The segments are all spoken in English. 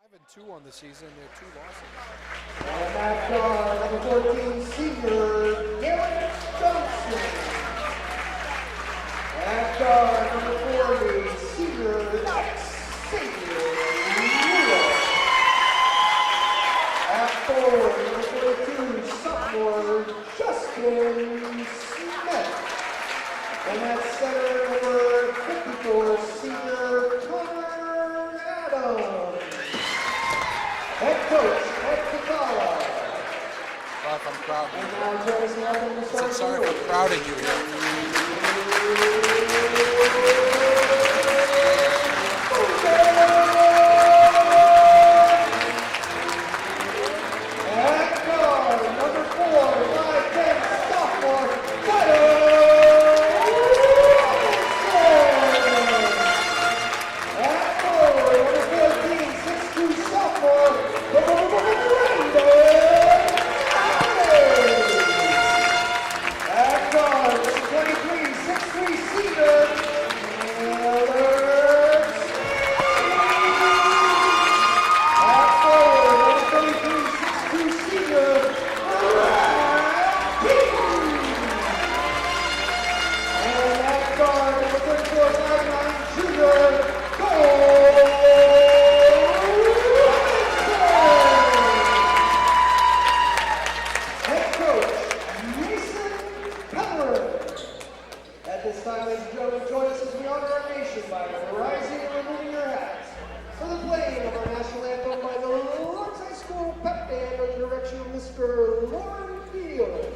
5-2 on the season. They're 2 losses. And back guard, number 14, senior Garrett Johnson. Back guard, number 40, senior Xavier Lewis. At forward, number 42, sophomore Justin Smith. And at center, number 54, senior Connor Adams. Head coach, Ed Picala. Sorry if I'm crowding And you. now join us now in the I start said sorry if I'm crowding you here. At guard, number 4, 5'10", sophomore, Fido Wilson. At forward, number 14, 6'2", sophomore, Brandon Alley. At guard, number 23, 6'3", senior, Taylor At forward, number 33, 6'2", senior, Brad Peterson. And at guard, number 34, 5'9", junior, Cole Robinson. Head coach, Mason Pellerin. At this time, ladies and gentlemen, join us as we honor our nation by rising and removing your hats for the playing of our national anthem by the Lawrence High School Pep Band under the direction of Mr. Lauren Field.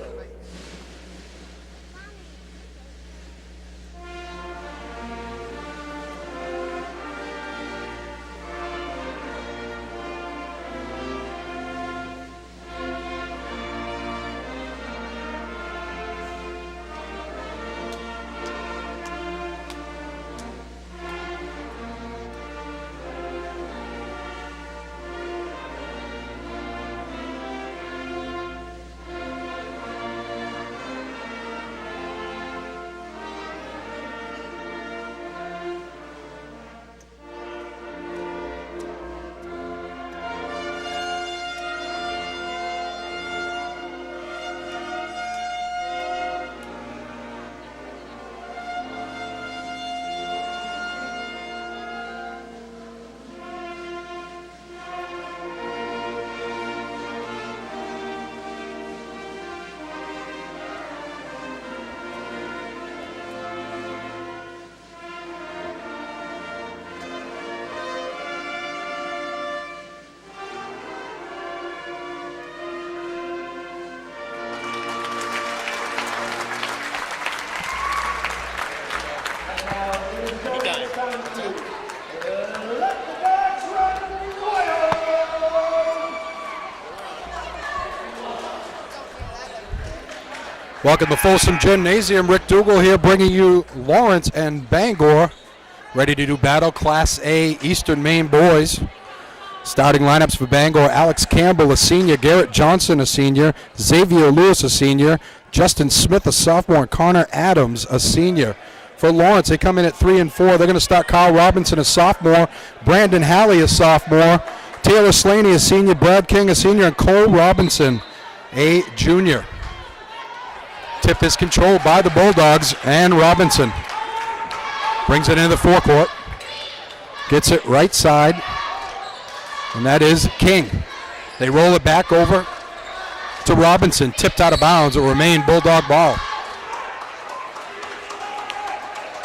Welcome to Folsom Gymnasium. Rick Dougal here bringing you Lawrence and Bangor ready to do battle Class A Eastern Maine boys. Starting lineups for Bangor: Alex Campbell, a senior; Garrett Johnson, a senior; Xavier Lewis, a senior; Justin Smith, a sophomore; and Connor Adams, a senior. For Lawrence, they come in at 3 and 4. They're going to start Kyle Robinson, a sophomore; Brandon Halley, a sophomore; Taylor Slaney, a senior; Brad King, a senior; and Cole Robinson, a junior. Tip is controlled by the Bulldogs, and Robinson brings it into the forecourt. Gets it right side, and that is King. They roll it back over to Robinson. Tipped out of bounds. It will remain Bulldog ball.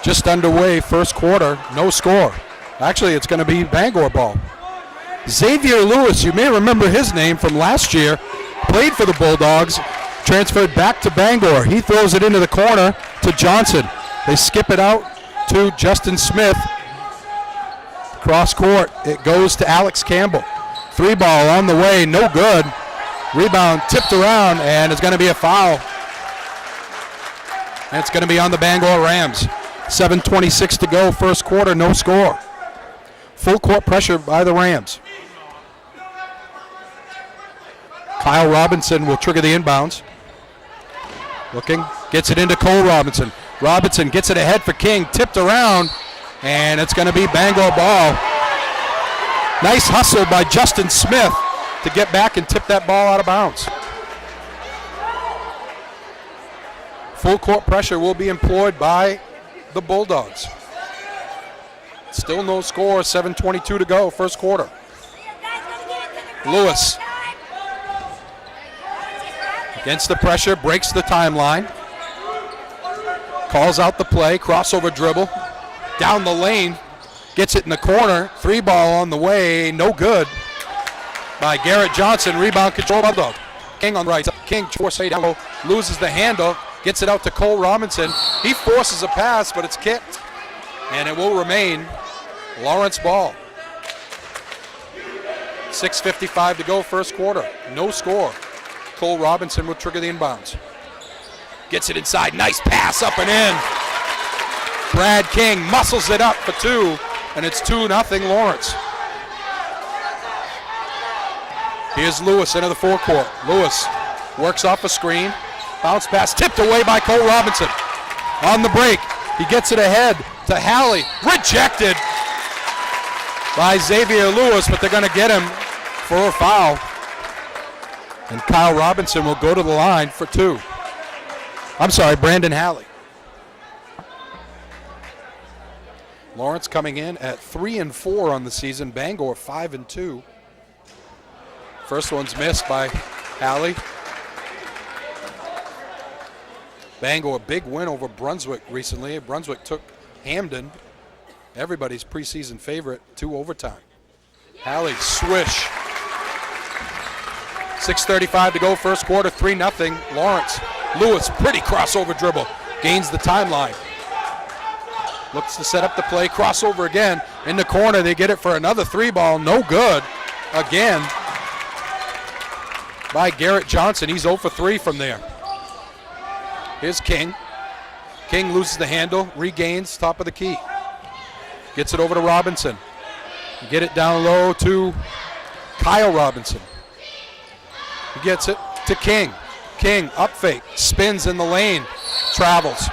Just underway, first quarter, no score. Actually, it's going to be Bangor ball. Xavier Lewis, you may remember his name from last year, played for the Bulldogs, transferred back to Bangor. He throws it into the corner to Johnson. They skip it out to Justin Smith. Cross court, it goes to Alex Campbell. 3 ball on the way, no good. Rebound tipped around, and it's going to be a foul. And it's going to be on the Bangor Rams. 7:26 to go, first quarter, no score. Full court pressure by the Rams. Kyle Robinson will trigger the inbounds. Looking, gets it into Cole Robinson. Robinson gets it ahead for King, tipped around, and it's going to be Bangor ball. Nice hustle by Justin Smith to get back and tip that ball out of bounds. Full court pressure will be employed by the Bulldogs. Still no score, 7:22 to go, first quarter. Lewis against the pressure, breaks the timeline. Calls out the play, crossover dribble. Down the lane, gets it in the corner. 3-ball on the way, no good. By Garrett Johnson, rebound control by Bulldog. King on the right, King forces down low, loses the handle, gets it out to Cole Robinson. He forces a pass, but it's kicked. And it will remain Lawrence ball. 6:55 to go, first quarter. No score. Cole Robinson will trigger the inbounds. Gets it inside, nice pass up and in. Brad King muscles it up for two, and it's 2-0 Lawrence. Here's Lewis into the forecourt. Lewis works off a screen. Bounce pass tipped away by Cole Robinson. On the break, he gets it ahead to Halley. Rejected by Xavier Lewis, but they're going to get him for a foul. And Kyle Robinson will go to the line for two. I'm sorry, Brandon Halley. Lawrence coming in at 3-4 on the season. Bangor 5-2. First one's missed by Halley. Bangor, big win over Brunswick recently. Brunswick took Hamden, everybody's preseason favorite, to overtime. Halley, swish. 6:35 to go, first quarter, 3-0 Lawrence. Lewis, pretty crossover dribble, gains the timeline. Looks to set up the play, crossover again. In the corner, they get it for another 3-ball, no good. Again by Garrett Johnson, he's 0 for 3 from there. Here's King. King loses the handle, regains top of the key. Gets it over to Robinson. Get it down low to Kyle Robinson. He gets it to King. King, up fake, spins in the lane, travels.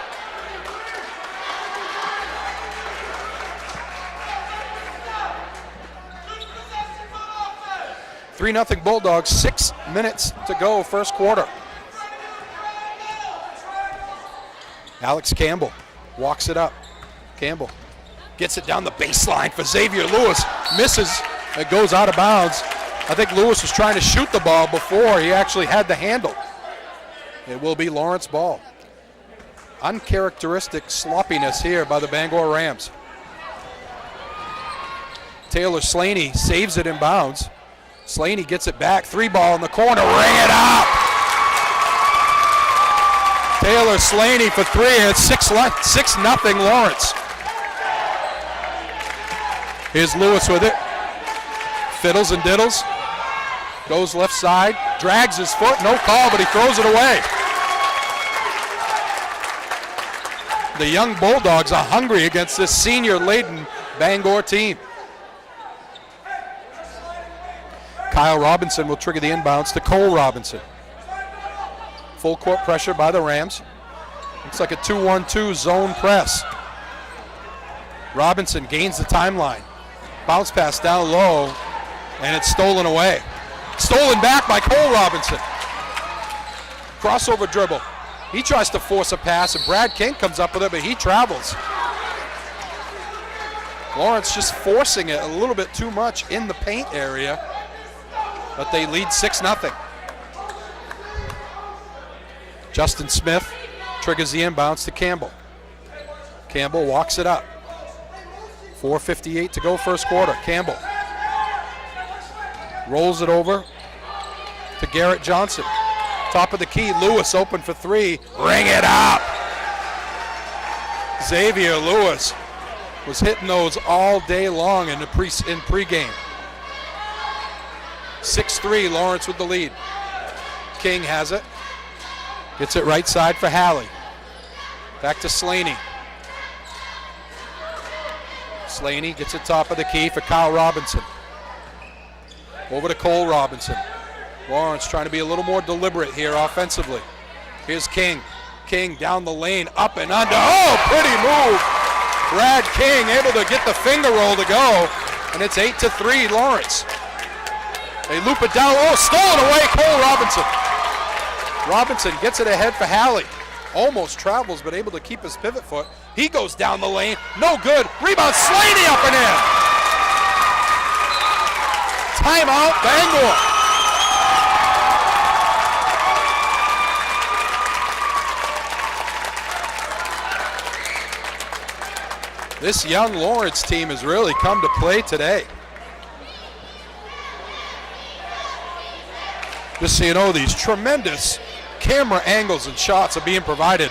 Three 0 Bulldogs, 6 minutes to go, first quarter. Alex Campbell walks it up. Campbell gets it down the baseline for Xavier Lewis. Misses. It goes out of bounds. I think Lewis was trying to shoot the ball before he actually had the handle. It will be Lawrence ball. Uncharacteristic sloppiness here by the Bangor Rams. Taylor Slaney saves it in bounds. Slaney gets it back. 3-ball in the corner. Ring it up. Taylor Slaney for 3. It's 6-0 Lawrence. Here's Lewis with it. Fiddles and diddles. Goes left side. Drags his foot. No call, but he throws it away. The young Bulldogs are hungry against this senior-laden Bangor team. Kyle Robinson will trigger the inbounds to Cole Robinson. Full court pressure by the Rams. Looks like a 2-1-2 zone press. Robinson gains the timeline. Bounce pass down low, and it's stolen away. Stolen back by Cole Robinson. Crossover dribble. He tries to force a pass, and Brad King comes up with it, but he travels. Lawrence just forcing it a little bit too much in the paint area, but they lead 6-0. Justin Smith triggers the inbounds to Campbell. Campbell walks it up. 4:58 to go, first quarter. Campbell rolls it over to Garrett Johnson. Top of the key, Lewis open for 3. Ring it up. Xavier Lewis was hitting those all day long in pregame. 6-3, Lawrence with the lead. King has it. Gets it right side for Halley. Back to Slaney. Slaney gets it top of the key for Kyle Robinson. Over to Cole Robinson. Lawrence trying to be a little more deliberate here offensively. Here's King. King down the lane, up and under. Oh, pretty move. Brad King able to get the finger roll to go. and it's 8-3 Lawrence. They loop it down. Oh, stolen away, Cole Robinson. Robinson gets it ahead for Halley. Almost travels, but able to keep his pivot foot. He goes down the lane. No good. Rebound, Slaney up and in. Timeout, Bangor. This young Lawrence team has really come to play today. Just so you know, these tremendous camera angles and shots are being provided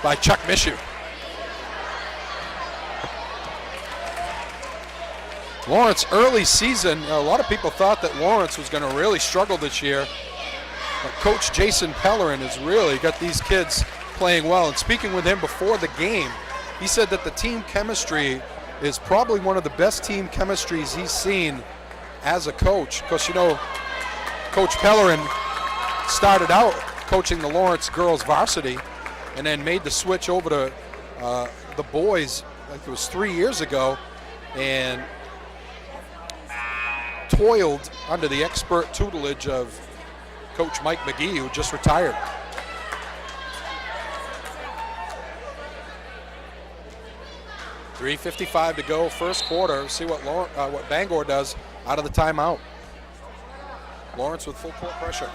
by Chuck Mishu. Lawrence early season, a lot of people thought that Lawrence was going to really struggle this year. But Coach Jason Pellerin has really got these kids playing well. And speaking with him before the game, he said that the team chemistry is probably one of the best team chemistries he's seen as a coach. Because, you know, Coach Pellerin started out coaching the Lawrence girls varsity and then made the switch over to the boys, I think it was 3 years ago, and toiled under the expert tutelage of Coach Mike McGee, who just retired. .3:55 to go, first quarter. See what Bangor does out of the timeout. Lawrence with full court pressure.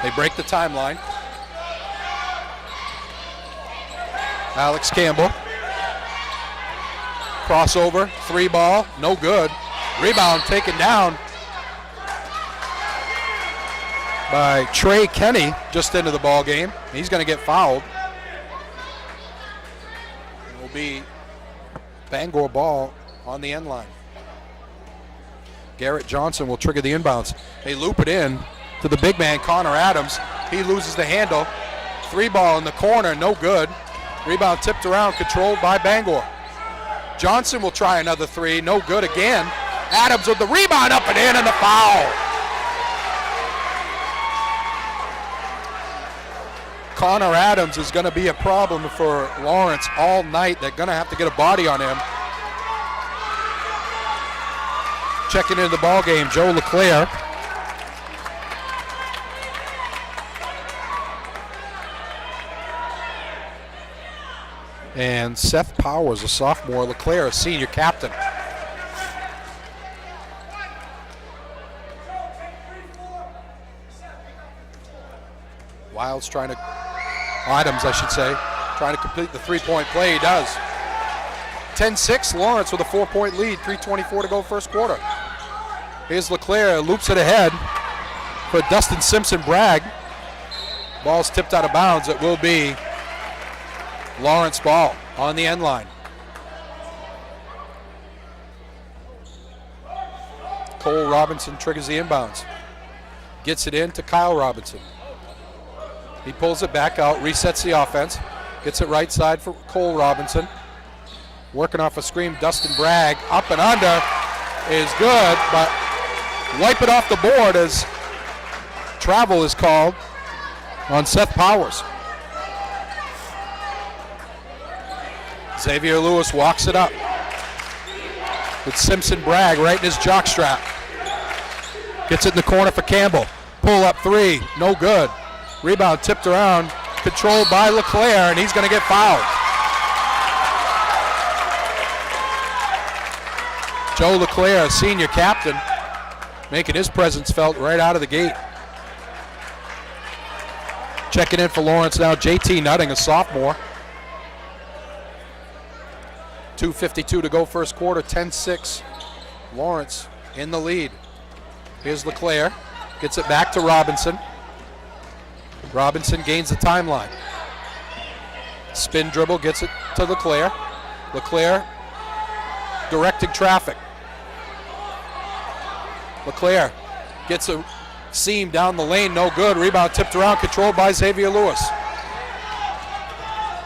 They break the timeline. Alex Campbell. Crossover, 3 ball, no good. Rebound taken down by Trey Kenny just into the ball game. He's going to get fouled. It will be Bangor ball on the end line. Garrett Johnson will trigger the inbounds. They loop it in to the big man, Connor Adams. He loses the handle. 3 ball in the corner, no good. Rebound tipped around, controlled by Bangor. Johnson will try another 3, no good again. Adams with the rebound, up and in, and the foul. Connor Adams is going to be a problem for Lawrence all night. They're going to have to get a body on him. Checking into the ball game, Joe LeClaire. And Seth Powers, a sophomore. LeClaire, a senior captain. Adams, I should say, trying to complete the 3-point play. He does. 10-6, Lawrence with a 4-point lead. 3:24 to go, first quarter. Here's LeClaire, loops it ahead for Dustin Simpson-Bragg. Ball's tipped out of bounds. It will be Lawrence ball on the end line. Cole Robinson triggers the inbounds. Gets it in to Kyle Robinson. He pulls it back out, resets the offense. Gets it right side for Cole Robinson. Working off a screen, Dustin Bragg up and under is good, but wipe it off the board as travel is called on Seth Powers. Xavier Lewis walks it up with Simpson-Bragg right in his jockstrap. Gets it in the corner for Campbell. Pull up 3, no good. Rebound tipped around, controlled by LeClaire, and he's going to get fouled. Joe LeClaire, senior captain, making his presence felt right out of the gate. Checking in for Lawrence now, JT Nutting, a sophomore. 2:52 to go, first quarter, 10-6. Lawrence in the lead. Here's LeClaire, gets it back to Robinson. Robinson gains the timeline. Spin dribble, gets it to LeClaire. LeClaire directing traffic. LeClaire gets a seam down the lane, no good. Rebound tipped around, controlled by Xavier Lewis.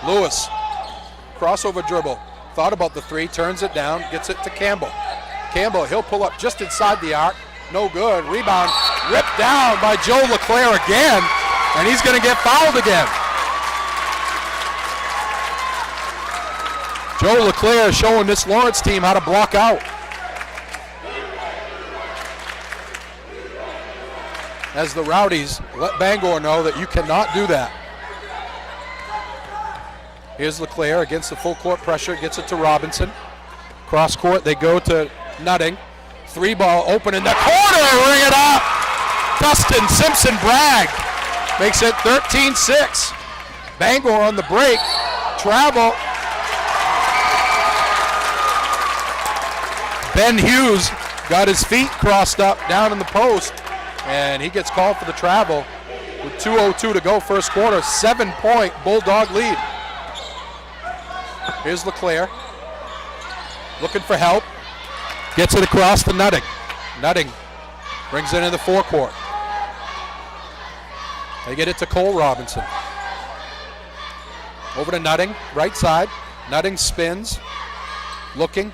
Lewis, crossover dribble. Thought about the 3, turns it down, gets it to Campbell. Campbell, he'll pull up just inside the arc. No good. Rebound ripped down by Joe LeClaire again, and he's going to get fouled again. Joe LeClaire showing this Lawrence team how to block out. As the Rowdies let Bangor know that you cannot do that. Here's LeClaire against the full court pressure, gets it to Robinson. Cross court, they go to Nutting. 3-ball open in the corner, ring it up. Dustin Simpson-Bragg makes it 13-6. Bangor on the break, travel. Ben Hughes got his feet crossed up down in the post, and he gets called for the travel with 2:02 to go first quarter. 7-point Bulldog lead. Here's LeClaire looking for help. Gets it across to Nutting. Nutting brings it into the forecourt. They get it to Cole Robinson. Over to Nutting, right side. Nutting spins, looking,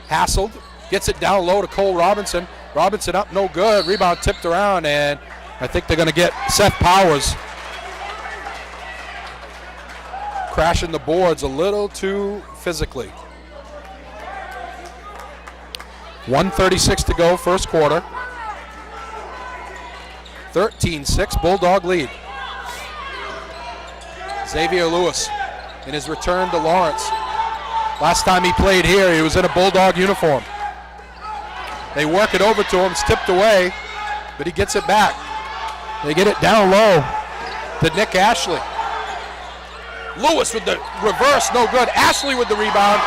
hassled, gets it down low to Cole Robinson. Robinson up, no good. Rebound tipped around, and I think they're going to get Seth Powers crashing the boards a little too physically. 1:36 to go, first quarter. 13-6, Bulldog lead. Xavier Lewis in his return to Lawrence. Last time he played here, he was in a Bulldog uniform. They work it over to him, it's tipped away, but he gets it back. They get it down low to Nick Ashley. Lewis with the reverse, no good. Ashley with the rebound,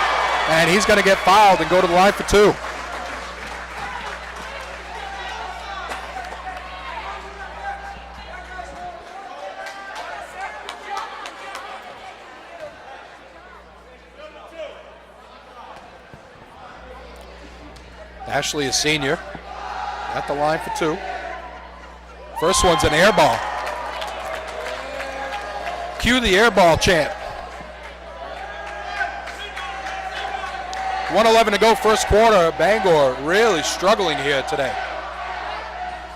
and he's going to get fouled and go to the line for two. Ashley is senior, at the line for two. First one's an air ball. Cue the air ball chant. 1:11 to go, first quarter. Bangor really struggling here today.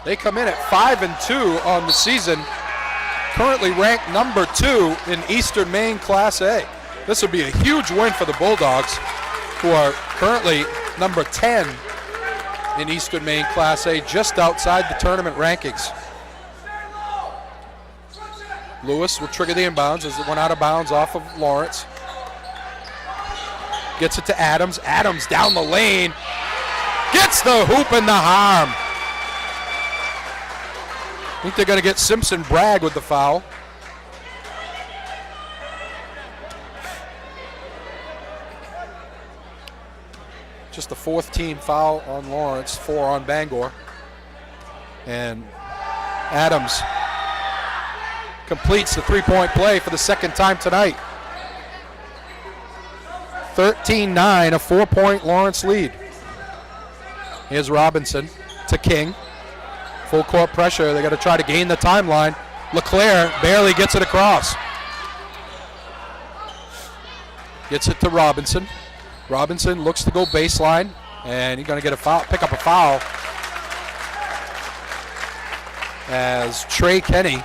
They come in at 5-2 on the season, currently ranked number 2 in Eastern Maine Class A. This would be a huge win for the Bulldogs, who are currently number 10 in Eastern Maine Class A, just outside the tournament rankings. Lewis will trigger the inbounds as it went out of bounds off of Lawrence. Gets it to Adams. Adams down the lane. Gets the hoop and the harm. I think they're going to get Simpson-Bragg with the foul. Just the 4th team foul on Lawrence, 4 on Bangor. And Adams completes the three-point play for the second time tonight. 13-9, a 4-point Lawrence lead. Here's Robinson to King. Full court pressure, they got to try to gain the timeline. LeClaire barely gets it across. Gets it to Robinson. Robinson looks to go baseline, and he's going to get a foul, pick up a foul as Trey Kenny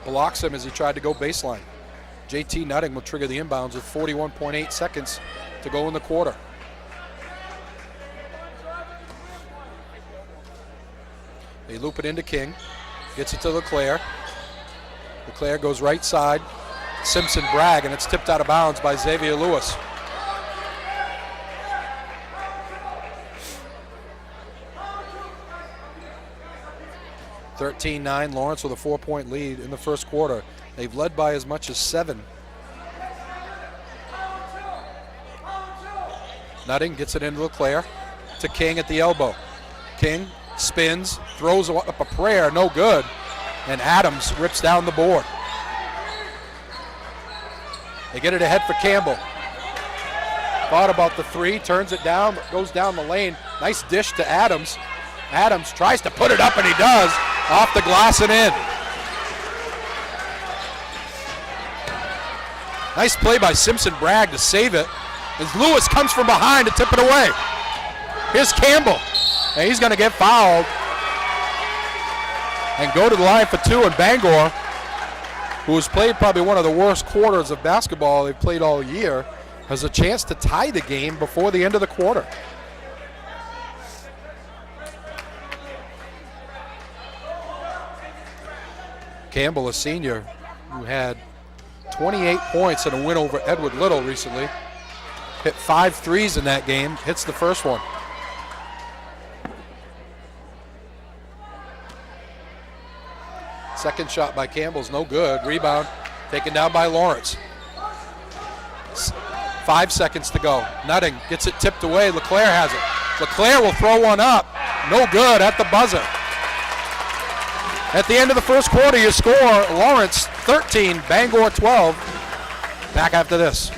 blocks him as he tried to go baseline. JT Nutting will trigger the inbounds with 41.8 seconds to go in the quarter. They loop it into King, gets it to LeClaire. LeClaire goes right side. Simpson-Bragg, and it's tipped out of bounds by Xavier Lewis. (13-9) Lawrence with a 4-point lead in the first quarter. They've led by as much as 7. Nutting gets it into LeClaire to King at the elbow. King spins, throws up a prayer, no good, and Adams rips down the board. They get it ahead for Campbell. Thought about the 3, turns it down, goes down the lane. Nice dish to Adams. Adams tries to put it up, and he does. Off the glass and in. Nice play by Simpson-Bragg to save it, as Lewis comes from behind to tip it away. Here's Campbell, and he's going to get fouled and go to the line for 2, and Bangor who's played probably one of the worst quarters of basketball they've played all year, has a chance to tie the game before the end of the quarter. Campbell, a senior, who had 28 points in a win over Edward Little recently. Hit 5 threes in that game, hits the first one. Second shot by Campbell's no good. Rebound taken down by Lawrence. 5 seconds to go. Nutting gets it tipped away. LeClaire has it. LeClaire will throw one up. No good at the buzzer. At the end of the first quarter, your score, Lawrence 13, Bangor 12. Back after this.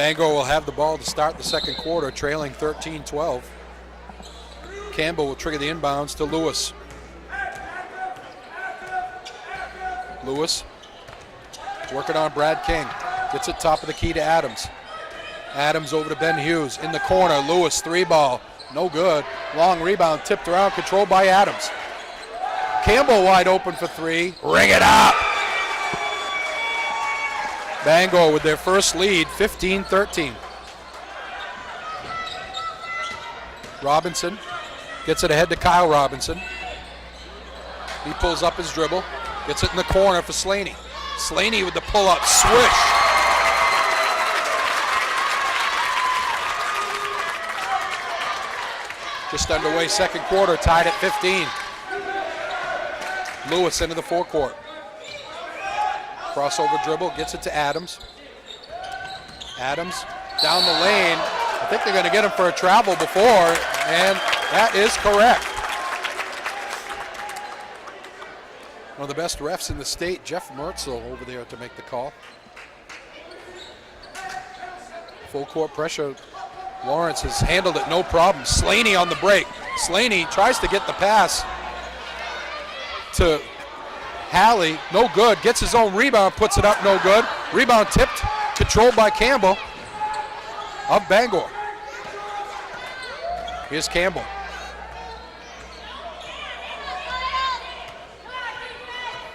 Bangor will have the ball to start the second quarter, trailing 13-12. Campbell will trigger the inbounds to Lewis. Lewis working on Brad King. Gets it top of the key to Adams. Adams over to Ben Hughes. In the corner, Lewis, 3-ball. No good. Long rebound, tipped around, controlled by Adams. Campbell wide open for 3. Ring it up! Bangor with their first lead, 15-13. Robinson gets it ahead to Kyle Robinson. He pulls up his dribble, gets it in the corner for Slaney. Slaney with the pull-up, swish. Just underway second quarter, tied at 15. Lewis into the forecourt. Crossover dribble, gets it to Adams. Adams down the lane. I think they're going to get him for a travel before, and that is correct. One of the best refs in the state, Jeff Mertzel, over there to make the call. Full court pressure. Lawrence has handled it no problem. Slaney on the break. Slaney tries to get the pass to Halley, no good. Gets his own rebound, puts it up, no good. Rebound tipped, controlled by Campbell of Bangor. Here's Campbell.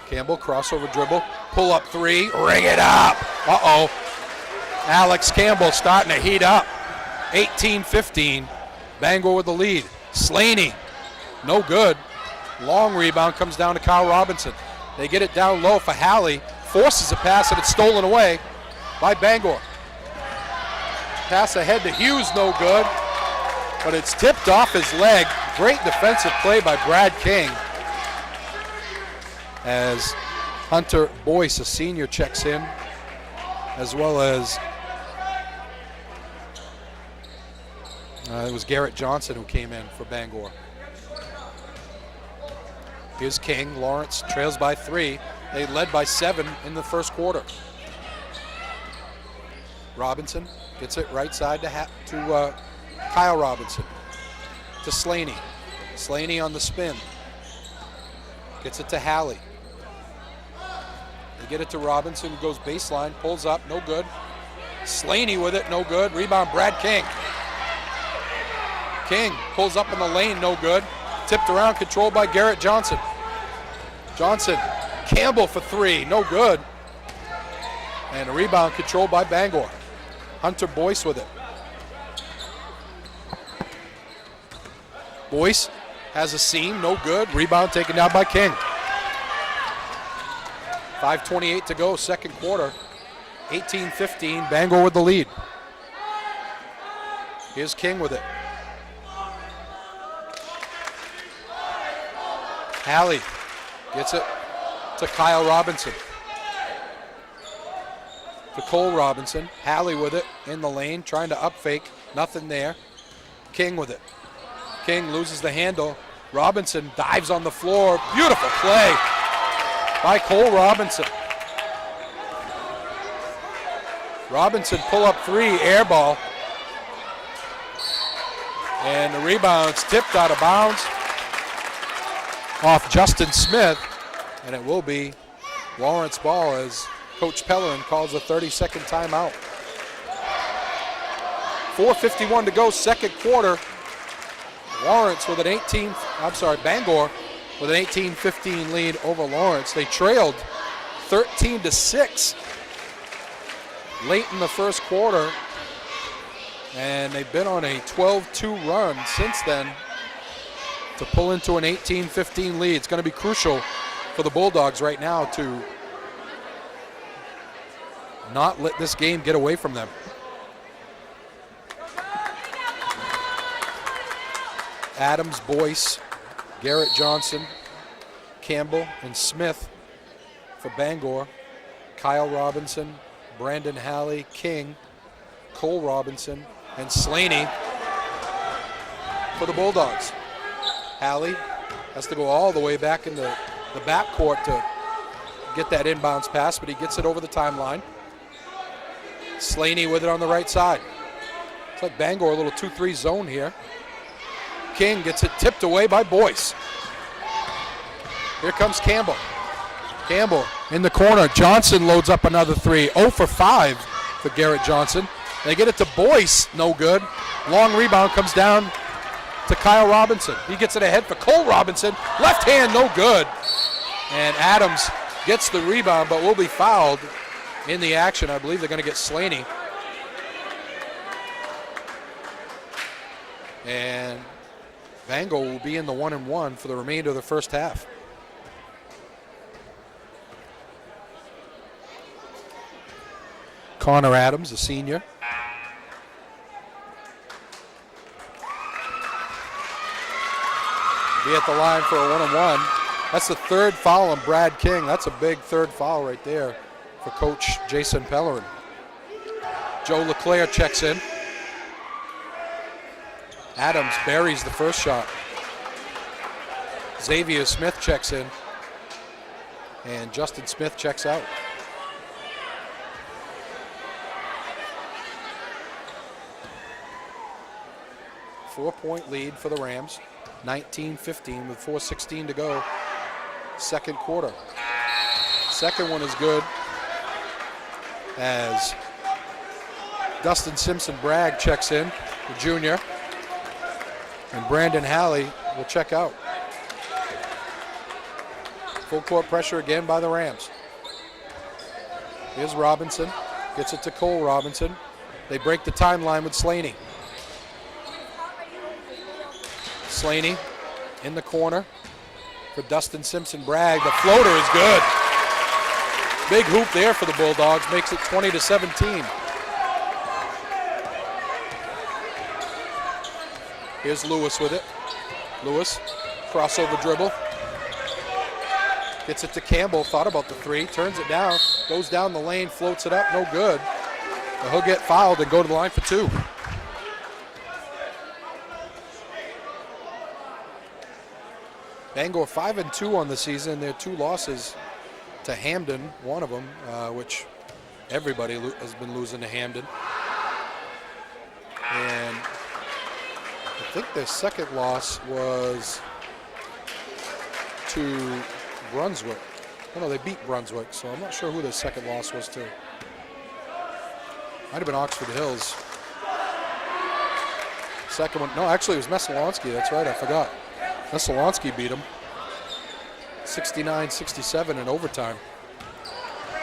Campbell, crossover dribble, pull up 3, ring it up. Uh-oh. Alex Campbell starting to heat up. 18-15, Bangor with the lead. Slaney, no good. Long rebound comes down to Kyle Robinson. They get it down low for Halley, forces a pass and it's stolen away by Bangor. Pass ahead to Hughes, no good, but it's tipped off his leg. Great defensive play by Brad King as Hunter Boyce, a senior, checks in, as well as it was Garrett Johnson who came in for Bangor. Here's King. Lawrence trails by 3. They led by 7 in the first quarter. Robinson gets it right side to Kyle Robinson. To Slaney. Slaney on the spin. Gets it to Halley. They get it to Robinson, who goes baseline, pulls up, no good. Slaney with it, no good. Rebound, Brad King. King pulls up in the lane, no good. Tipped around, controlled by Garrett Johnson. Johnson, Campbell for 3, no good. And a rebound controlled by Bangor. Hunter Boyce with it. Boyce has a seam, no good. Rebound taken down by King. 5:28 to go, second quarter. 18-15, Bangor with the lead. Here's King with it. Halley gets it to Kyle Robinson. To Cole Robinson. Halley with it in the lane, trying to up fake. Nothing there. King with it. King loses the handle. Robinson dives on the floor. Beautiful play by Cole Robinson. Robinson pull up three, air ball. And the rebound's tipped out of bounds off Justin Smith. And it will be Lawrence ball as Coach Pellerin calls a 30-second timeout. 4:51 to go, second quarter. Lawrence with an Bangor with an 18-15 lead over Lawrence. They trailed 13-6 late in the first quarter, and they've been on a 12-2 run since then to pull into an 18-15 lead. It's going to be crucial for the Bulldogs right now to not let this game get away from them. Adams, Boyce, Garrett Johnson, Campbell, and Smith for Bangor. Kyle Robinson, Brandon Halley, King, Cole Robinson, and Slaney for the Bulldogs. Halley has to go all the way back in the backcourt to get that inbounds pass, but he gets it over the timeline. Slaney with it on the right side. It's like Bangor, a little 2-3 zone here. King gets it tipped away by Boyce. Here comes Campbell. Campbell in the corner. Johnson loads up another three. 0 for 5 for Garrett Johnson. They get it to Boyce, no good. Long rebound comes down to Kyle Robinson. He gets it ahead for Cole Robinson. Left hand, no good. And Adams gets the rebound, but will be fouled in the action. I believe they're going to get Slaney. And Bangor will be in the 1-1 for the remainder of the first half. Connor Adams, a senior. Be at the line for a 1-1. That's the third foul on Brad King. That's a big third foul right there for Coach Jason Pellerin. Joe LeClaire checks in. Adams buries the first shot. Xavier Smith checks in. And Justin Smith checks out. Four-point lead for the Rams. 19-15 with 4:16 to go. Second quarter. Second one is good as Dustin Simpson-Bragg checks in, the junior. And Brandon Halley will check out. Full court pressure again by the Rams. Here's Robinson. Gets it to Cole Robinson. They break the timeline with Slaney. Slaney in the corner for Dustin Simpson-Bragg. The floater is good. Big hoop there for the Bulldogs. Makes it 20-17. Here's Lewis with it. Lewis, crossover dribble. Gets it to Campbell, thought about the three, turns it down, goes down the lane, floats it up, no good. But he'll get fouled and go to the line for two. Bangor 5-2 on the season. Their two losses to Hamden, one of them, which everybody has been losing to Hamden. And I think their second loss was to Brunswick. Oh, no, they beat Brunswick, so I'm not sure who their second loss was to. Might have been Oxford Hills. Second one, no, actually it was Messalonsky, that's right, I forgot. Messalonsky beat them 69-67 in overtime.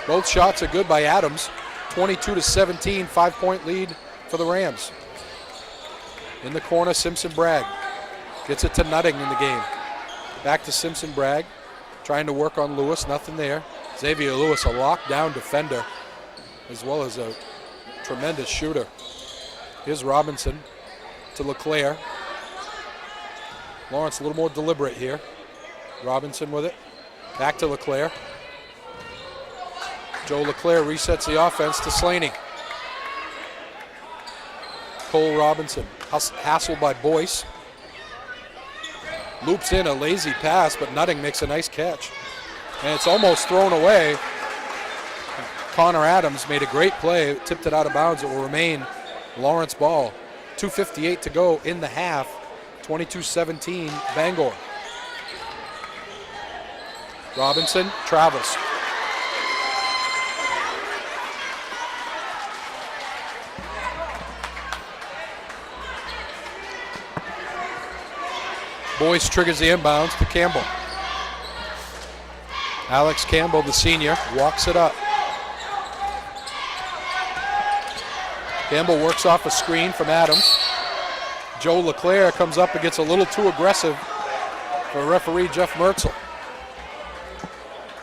Both shots are good by Adams. 22-17, 5-point lead for the Rams. In the corner, Simpson-Bragg gets it to Nutting in the game. Back to Simpson-Bragg, trying to work on Lewis, nothing there. Xavier Lewis, a lockdown defender, as well as a tremendous shooter. Here's Robinson to LeClaire. Lawrence a little more deliberate here. Robinson with it. Back to LeClaire. Joe LeClaire resets the offense to Slaney. Cole Robinson, hassled by Boyce. Loops in a lazy pass, but Nutting makes a nice catch. And it's almost thrown away. Connor Adams made a great play, tipped it out of bounds. It will remain Lawrence ball. 2:58 to go in the half. 22-17 Bangor. Robinson travels. Boyce triggers the inbounds to Campbell. Alex Campbell, the senior, walks it up. Campbell works off a screen from Adams. Joe LeClaire comes up and gets a little too aggressive for referee Jeff Mertzel.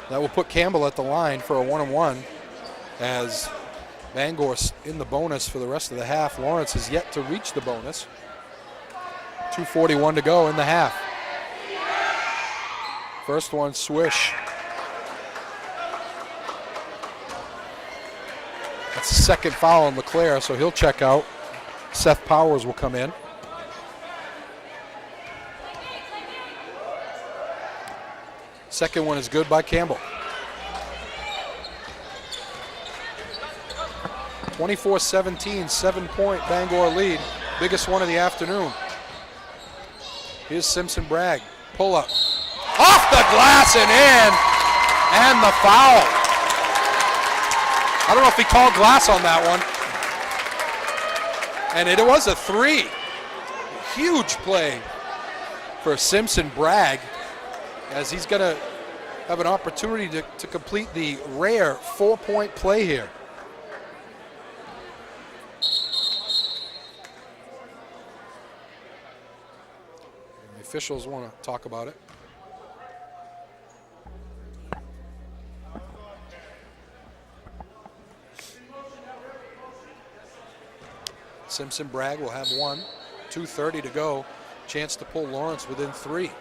That will put Campbell at the line for a 1-on-1 as Bangor's in the bonus for the rest of the half. Lawrence has yet to reach the bonus. 2:41 to go in the half. First one, swish. That's the second foul on LeClaire, so he'll check out. Seth Powers will come in. Second one is good by Campbell. 24-17, 7-point Bangor lead. Biggest one of the afternoon. Here's Simpson Bragg. Pull up. Off the glass and in. And the foul. I don't know if he called glass on that one. And it was a three. Huge play for Simpson Bragg, as he's going to have an opportunity to complete the rare 4-point play here. The officials want to talk about it. Simpson Bragg will have one. 2:30 to go. Chance to pull Lawrence within 3.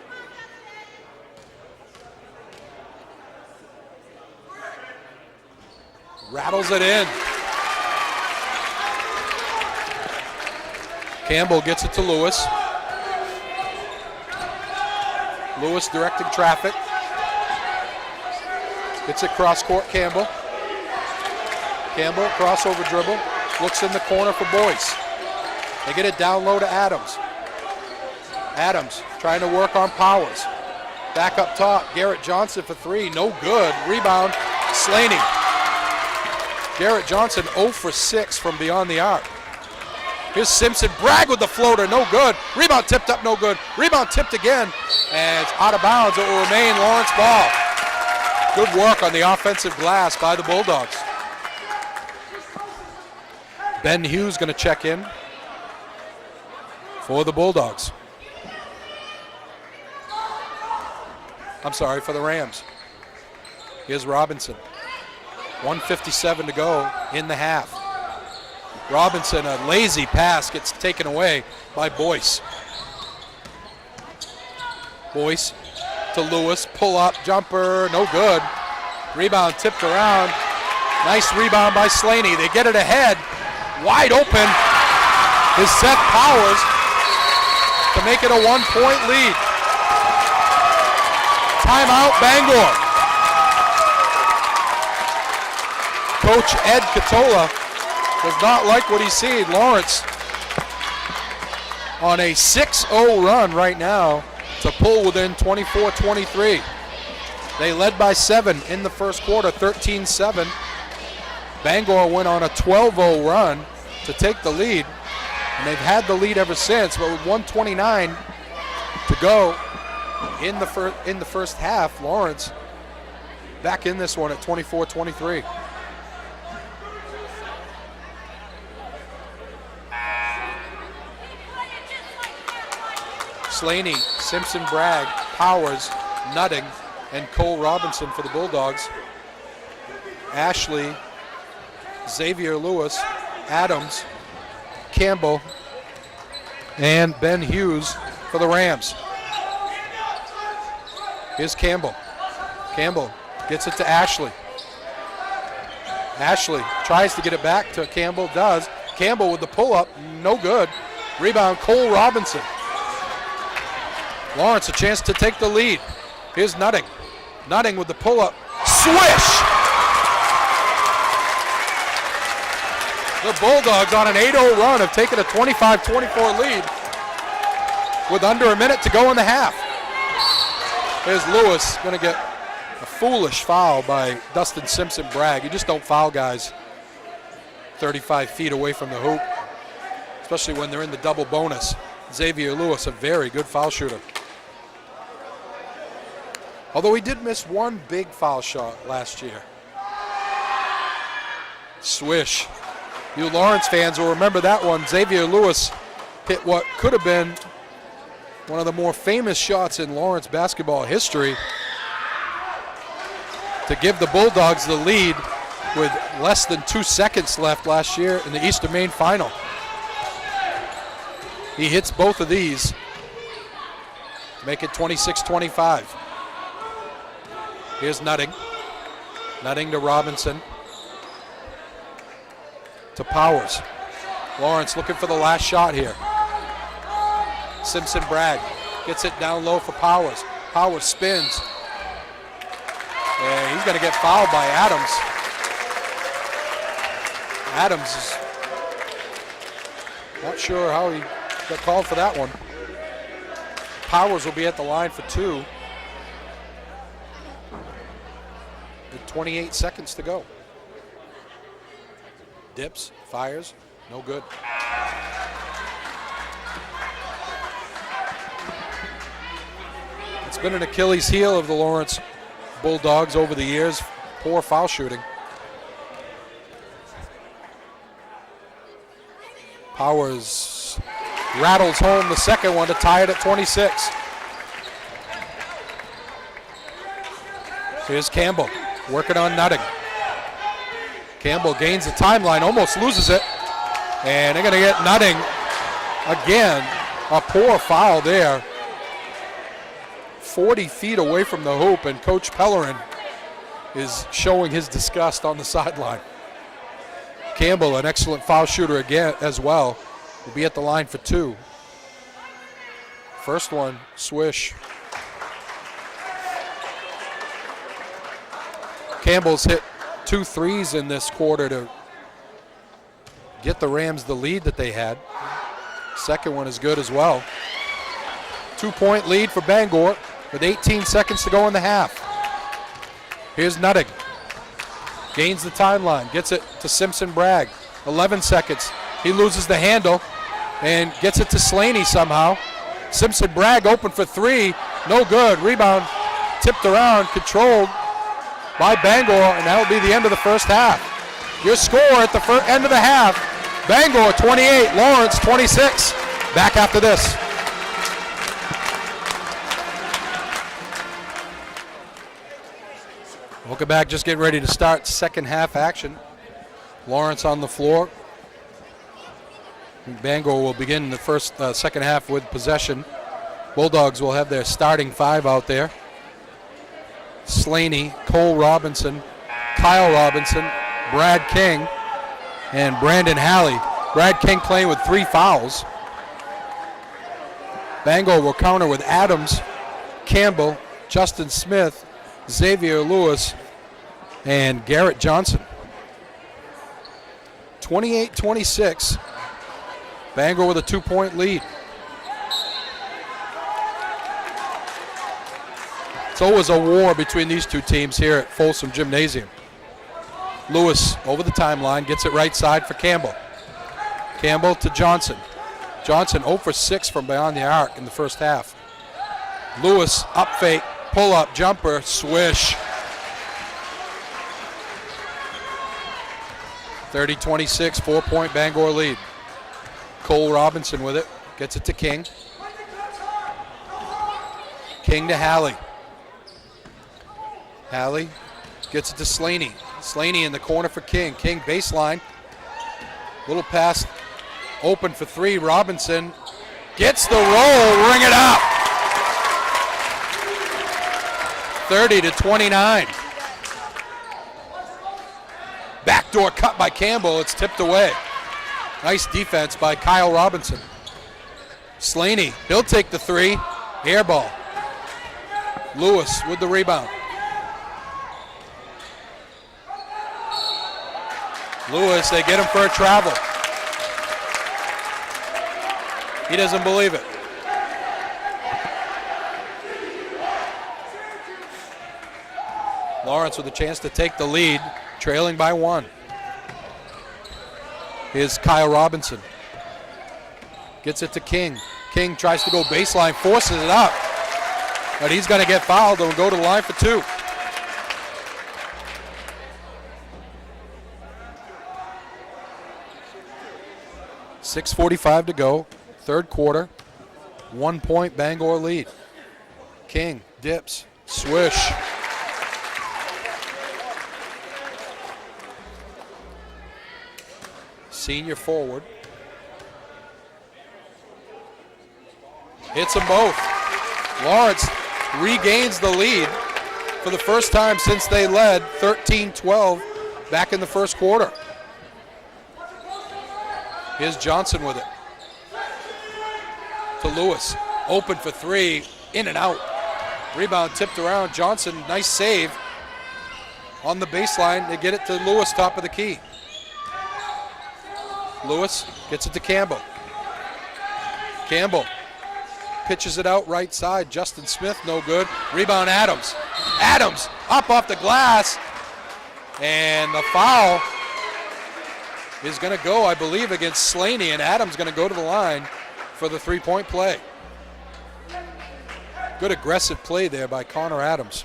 Rattles it in. Campbell gets it to Lewis. Lewis directing traffic. Gets it cross court, Campbell. Campbell, crossover dribble. Looks in the corner for Boyce. They get it down low to Adams. Adams trying to work on Powers. Back up top, Garrett Johnson for 3, no good. Rebound, Slaney. Garrett Johnson 0 for 6 from beyond the arc. Here's Simpson Bragg with the floater, no good. Rebound tipped up, no good. Rebound tipped again, and it's out of bounds. It will remain Lawrence ball. Good work on the offensive glass by the Bulldogs. Ben Hughes going to check in for the Bulldogs. I'm sorry, for the Rams. Here's Robinson. 1:57 to go in the half. Robinson, a lazy pass, gets taken away by Boyce. Boyce to Lewis, pull up, jumper, no good. Rebound tipped around. Nice rebound by Slaney. They get it ahead. Wide open is Seth Powers to make it a 1-point lead. Timeout, Bangor. Coach Ed Catola does not like what he's seen. Lawrence on a 6-0 run right now to pull within 24-23. They led by 7 in the first quarter, 13-7. Bangor went on a 12-0 run to take the lead, and they've had the lead ever since, but with 1:29 to go in the first half, Lawrence back in this one at 24-23. Slaney, Simpson Bragg, Powers, Nutting, and Cole Robinson for the Bulldogs. Ashley, Xavier Lewis, Adams, Campbell, and Ben Hughes for the Rams. Here's Campbell. Campbell gets it to Ashley. Ashley tries to get it back to Campbell, does. Campbell with the pull-up, no good. Rebound, Cole Robinson. Lawrence a chance to take the lead. Here's Nutting. Nutting with the pull-up. Swish! The Bulldogs on an 8-0 run have taken a 25-24 lead with under a minute to go in the half. There's Lewis going to get a foolish foul by Dustin Simpson-Bragg. You just don't foul guys 35 feet away from the hoop, especially when they're in the double bonus. Xavier Lewis, a very good foul shooter. Although he did miss one big foul shot last year. Swish. You Lawrence fans will remember that one. Xavier Lewis hit what could have been one of the more famous shots in Lawrence basketball history to give the Bulldogs the lead with less than 2 seconds left last year in the Eastern Maine Final. He hits both of these to make it 26-25. Here's Nutting. Nutting to Robinson. To Powers. Lawrence looking for the last shot here. Simpson-Bragg gets it down low for Powers. Powers spins. And he's going to get fouled by Adams. Adams is not sure how he got called for that one. Powers will be at the line for two with 28 seconds to go. Dips, fires, no good. It's been an Achilles heel of the Lawrence Bulldogs over the years, poor foul shooting. Powers rattles home the second one to tie it at 26. Here's Campbell working on Nutting. Campbell gains the timeline, almost loses it. And they're going to get Nutting again. A poor foul there. 40 feet away from the hoop, and Coach Pellerin is showing his disgust on the sideline. Campbell, an excellent foul shooter again as well, will be at the line for two. First one, swish. Campbell's hit 2 threes in this quarter to get the Rams the lead that they had. Second one is good as well. 2-point lead for Bangor with 18 seconds to go in the half. Here's Nutting. Gains the timeline, gets it to Simpson-Bragg. 11 seconds. He loses the handle and gets it to Slaney somehow. Simpson-Bragg open for three. No good. Rebound tipped around, controlled by Bangor, and that will be the end of the first half. Your score at the end of the half, Bangor 28, Lawrence 26. Back after this. Welcome back, just getting ready to start second half action. Lawrence on the floor. Bangor will begin the second half with possession. Bulldogs will have their starting five out there. Slaney, Cole Robinson, Kyle Robinson, Brad King, and Brandon Halley. Brad King playing with 3 fouls. Bangor will counter with Adams, Campbell, Justin Smith, Xavier Lewis, and Garrett Johnson. 28-26. Bangor with a 2-point lead. It's always a war between these two teams here at Folsom Gymnasium. Lewis over the timeline, gets it right side for Campbell. Campbell to Johnson. Johnson 0 for 6 from beyond the arc in the first half. Lewis up fake, pull up, jumper, swish. 30-26, 4-point Bangor lead. Cole Robinson with it, gets it to King. King to Halley. Halley gets it to Slaney. Slaney in the corner for King. King baseline. Little pass open for three. Robinson gets the roll. Ring it up. 30-29. Backdoor cut by Campbell. It's tipped away. Nice defense by Kyle Robinson. Slaney, he'll take the three. Air ball. Lewis with the rebound. Lewis, they get him for a travel. He doesn't believe it. Lawrence with a chance to take the lead, trailing by one. Here's Kyle Robinson. Gets it to King. King tries to go baseline, forces it up. But he's going to get fouled and go to the line for two. .6:45 to go, third quarter. 1 point Bangor lead. King dips, swish. Senior forward. Hits them both. Lawrence regains the lead for the first time since they led 13-12 back in the first quarter. Here's Johnson with it. To Lewis. Open for three. In and out. Rebound tipped around. Johnson, nice save. On the baseline, they get it to Lewis, top of the key. Lewis gets it to Campbell. Campbell pitches it out right side. Justin Smith, no good. Rebound Adams. Adams up off the glass. And the foul is going to go, I believe, against Slaney, and Adams going to go to the line for the three-point play. Good aggressive play there by Connor Adams.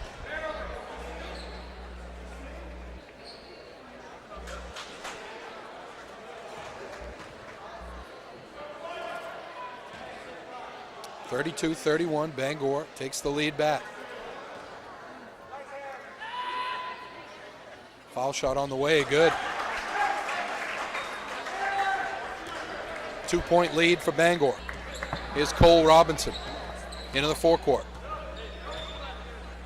(32-31), Bangor takes the lead back. Foul shot on the way, good. 2-point lead for Bangor. Here's Cole Robinson into the forecourt.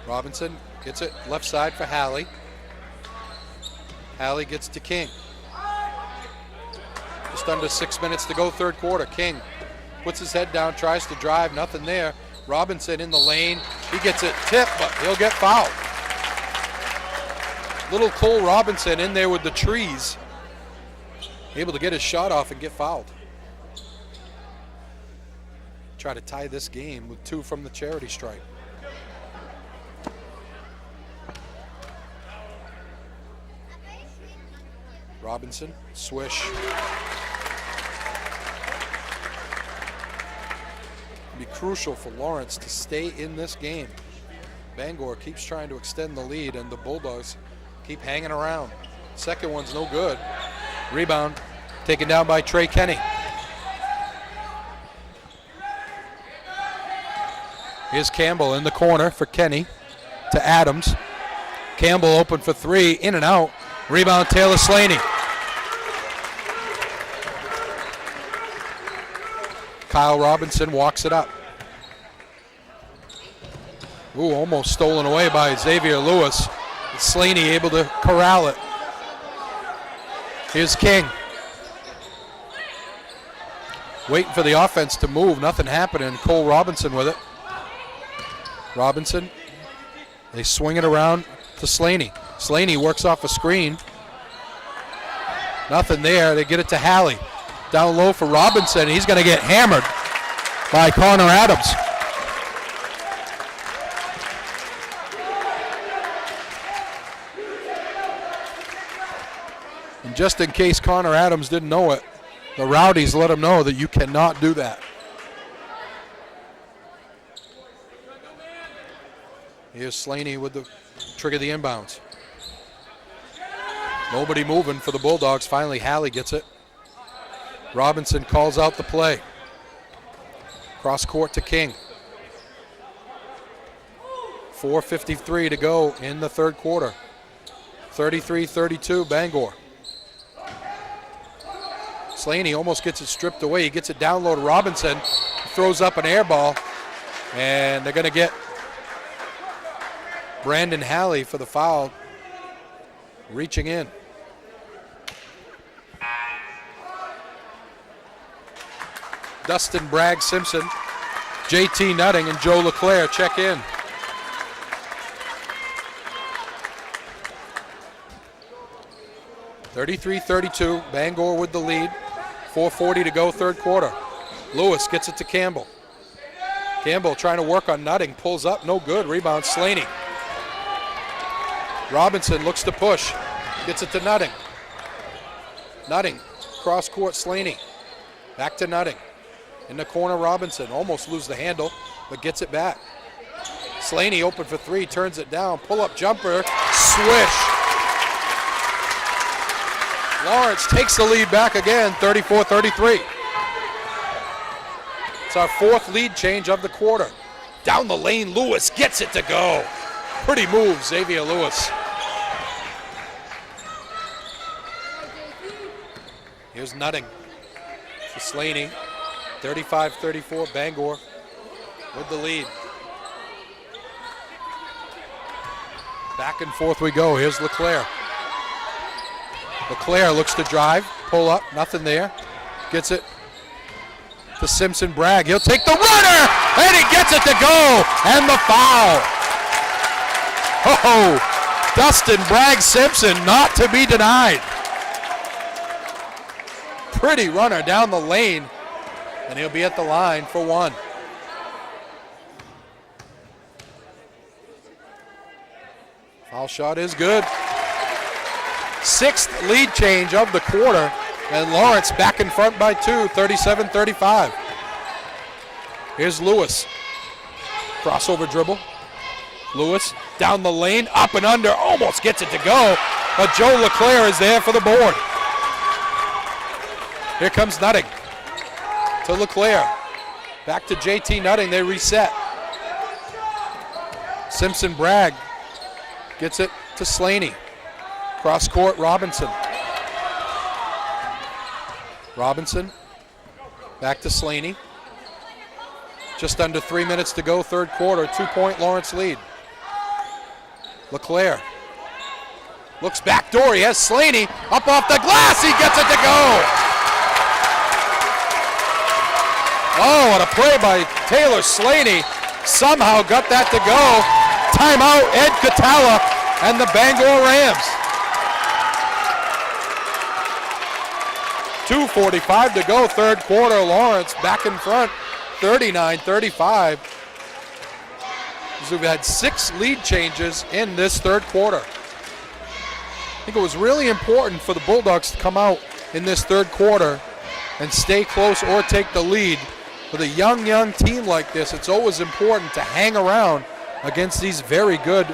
Robinson gets it left side for Halley. Halley gets to King. Just under 6 minutes to go, third quarter. King puts his head down, tries to drive, nothing there. Robinson in the lane. He gets it tipped, but he'll get fouled. Little Cole Robinson in there with the trees. Able to get his shot off and get fouled. Try to tie this game with two from the charity stripe. Robinson, swish. It'll be crucial for Lawrence to stay in this game. Bangor keeps trying to extend the lead, and the Bulldogs keep hanging around. Second one's no good. Rebound taken down by Trey Kenny. Here's Campbell in the corner for Kenny to Adams. Campbell open for three, in and out. Rebound Taylor Slaney. Kyle Robinson walks it up. Ooh, almost stolen away by Xavier Lewis. Slaney able to corral it. Here's King. Waiting for the offense to move, nothing happening. Cole Robinson with it. Robinson, they swing it around to Slaney. Slaney works off a screen. Nothing there, they get it to Halley. Down low for Robinson, he's going to get hammered by Connor Adams. And just in case Connor Adams didn't know it, the Rowdies let him know that you cannot do that. Here's Slaney with the trigger the inbounds. Nobody moving for the Bulldogs. Finally, Halley gets it. Robinson calls out the play. Cross court to King. 4:53 to go in the third quarter. 33-32, Bangor. Slaney almost gets it stripped away. He gets it down low to Robinson, throws up an air ball, and they're going to get Brandon Halley for the foul, reaching in. Dustin Bragg Simpson, JT Nutting, and Joe LeClaire check in. (33-32), Bangor with the lead. 4:40 to go, third quarter. Lewis gets it to Campbell. Campbell trying to work on Nutting, pulls up, no good. Rebound, Slaney. Robinson looks to push, gets it to Nutting. Nutting, cross court, Slaney. Back to Nutting. In the corner, Robinson almost loses the handle, but gets it back. Slaney open for three, turns it down, pull-up jumper, swish. Lawrence takes the lead back again, 34-33. It's our fourth lead change of the quarter. Down the lane, Lewis gets it to go. Pretty move, Xavier Lewis. Here's Nutting for Slaney. 35-34, Bangor with the lead. Back and forth we go. Here's LeClaire. LeClaire looks to drive, pull up, nothing there. Gets it to Simpson Bragg. He'll take the runner, and he gets it to go, and the foul. Oh, Dustin Bragg Simpson not to be denied. Pretty runner down the lane, and he'll be at the line for one. Foul shot is good. Sixth lead change of the quarter, and Lawrence back in front by two, 37-35. Here's Lewis. Crossover dribble. Lewis down the lane, up and under, almost gets it to go, but Joe LeClaire is there for the board. Here comes Nutting to LeClaire. Back to JT Nutting, they reset. Simpson Bragg gets it to Slaney. Cross court, Robinson. Robinson back to Slaney. Just under 3 minutes to go, third quarter, 2-point Lawrence lead. LeClaire looks back door, he has Slaney up off the glass, he gets it to go. Oh, what a play by Taylor Slaney. Somehow got that to go. Timeout, Ed Catala and the Bangor Rams. 2:45 to go, third quarter. Lawrence back in front, 39-35. We've had 6 lead changes in this third quarter. I think it was really important for the Bulldogs to come out in this third quarter and stay close or take the lead. With a young team like this, it's always important to hang around against these very good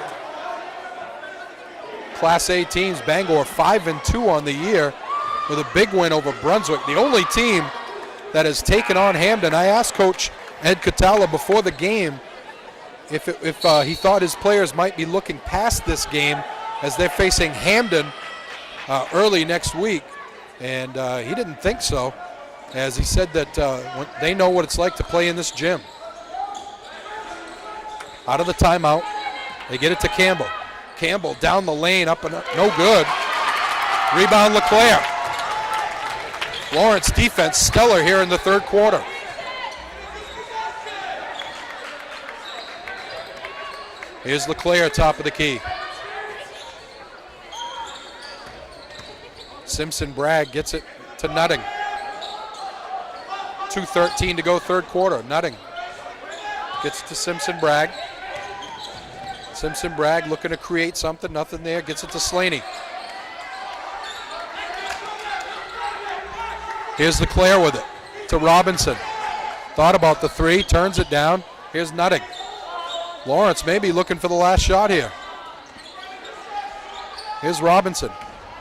Class A teams. Bangor 5-2 on the year with a big win over Brunswick. The only team that has taken on Hamden. I asked Coach Ed Catala before the game if he thought his players might be looking past this game as they're facing Hamden early next week, and he didn't think so, as he said that they know what it's like to play in this gym. Out of the timeout, they get it to Campbell. Campbell down the lane, up and up, no good. Rebound LeClaire. Lawrence defense stellar here in the third quarter. Here's LeClaire, top of the key. Simpson Bragg gets it to Nutting. 2:13 to go, third quarter. Nutting gets to Simpson Bragg. Simpson Bragg looking to create something, nothing there, gets it to Slaney. Here's LeClaire with it to Robinson. Thought about the three, turns it down. Here's Nutting. Lawrence maybe looking for the last shot here. Here's Robinson.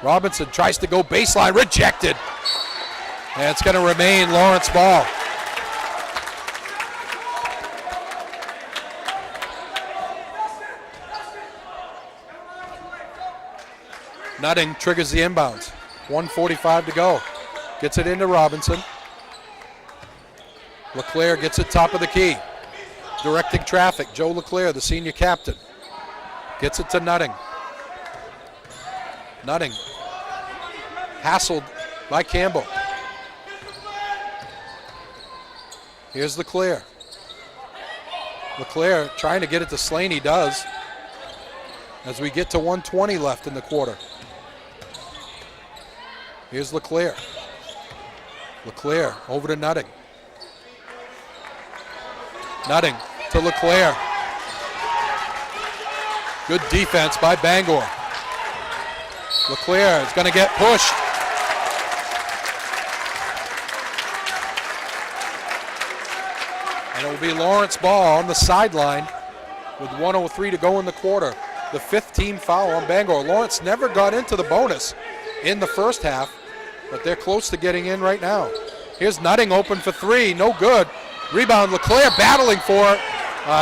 Robinson tries to go baseline, rejected. And it's going to remain Lawrence ball. Nutting triggers the inbounds. 1:45 to go. Gets it into Robinson. LeClaire gets it top of the key. Directing traffic. Joe LeClaire, the senior captain. Gets it to Nutting. Nutting. Hassled by Campbell. Here's LeClaire. LeClaire trying to get it to Slaney, does. As we get to 1:20 left in the quarter. Here's LeClaire. LeClaire over to Nutting. Nutting to LeClaire. Good defense by Bangor. LeClaire is going to get pushed. And it will be Lawrence ball on the sideline with 1:03 to go in the quarter. The 5th team foul on Bangor. Lawrence never got into the bonus in the first half, but they're close to getting in right now. Here's Nutting open for 3, no good. Rebound, LeClaire battling for it.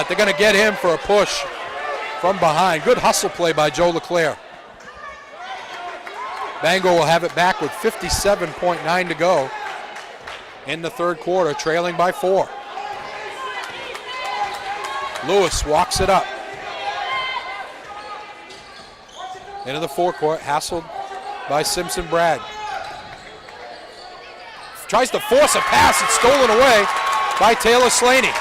They're going to get him for a push from behind. Good hustle play by Joe LeClaire. Bangor will have it back with 57.9 to go in the third quarter, trailing by 4. Lewis walks it up. Into the forecourt, hassled by Simpson Bragg. Tries to force a pass, it's stolen away by Taylor Slaney.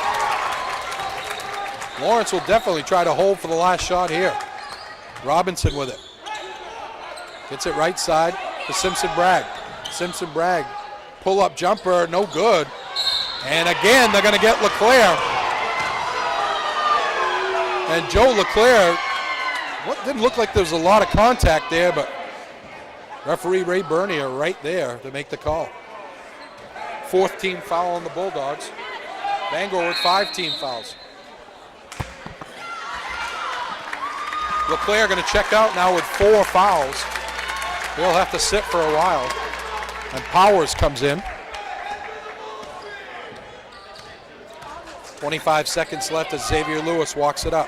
Lawrence will definitely try to hold for the last shot here. Robinson with it. Gets it right side to Simpson Bragg. Simpson Bragg, pull-up jumper, no good. And again, they're going to get LeClaire. And Joe LeClaire, what didn't look like there was a lot of contact there, but referee Ray Bernier right there to make the call. 4th team foul on the Bulldogs. Bangor with 5 team fouls. LeClaire going to check out now with 4 fouls. He'll have to sit for a while. And Powers comes in. 25 seconds left as Xavier Lewis walks it up.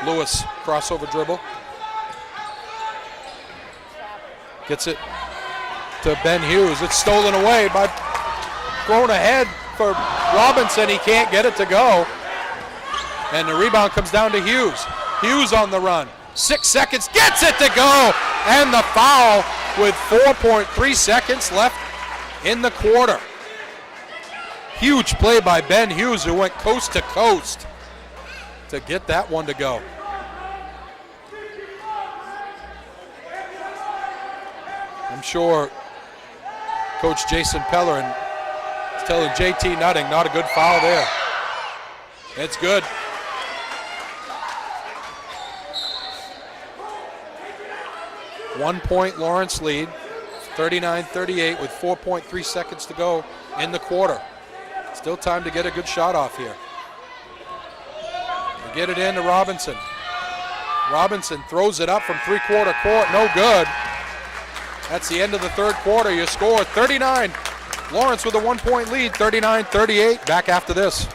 Lewis, crossover dribble. Gets it to Ben Hughes. It's stolen away by, thrown ahead for Robinson. He can't get it to go. And the rebound comes down to Hughes. Hughes on the run. 6 seconds, gets it to go. And the foul with 4.3 seconds left in the quarter. Huge play by Ben Hughes, who went coast to coast to get that one to go. I'm sure Coach Jason Pellerin is telling JT Nutting, not a good foul there. It's good. One-point Lawrence lead, 39-38 with 4.3 seconds to go in the quarter. Still time to get a good shot off here. They get it in to Robinson. Robinson throws it up from 3/4 court, no good. That's the end of the third quarter. Your score 39. Lawrence with a 1-point lead, 39-38. Back after this.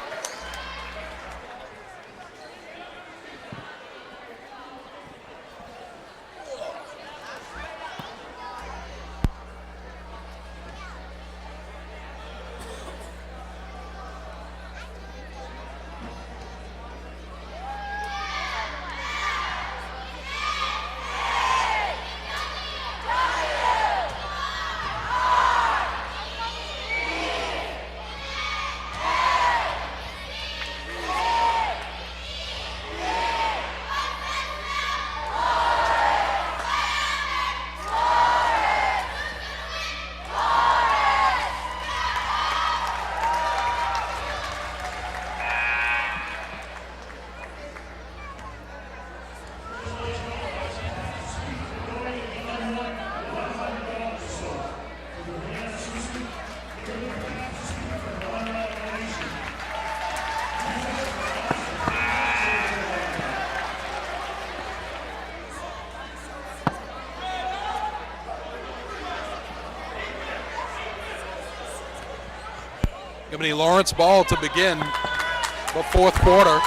Giving Lawrence ball to begin the fourth quarter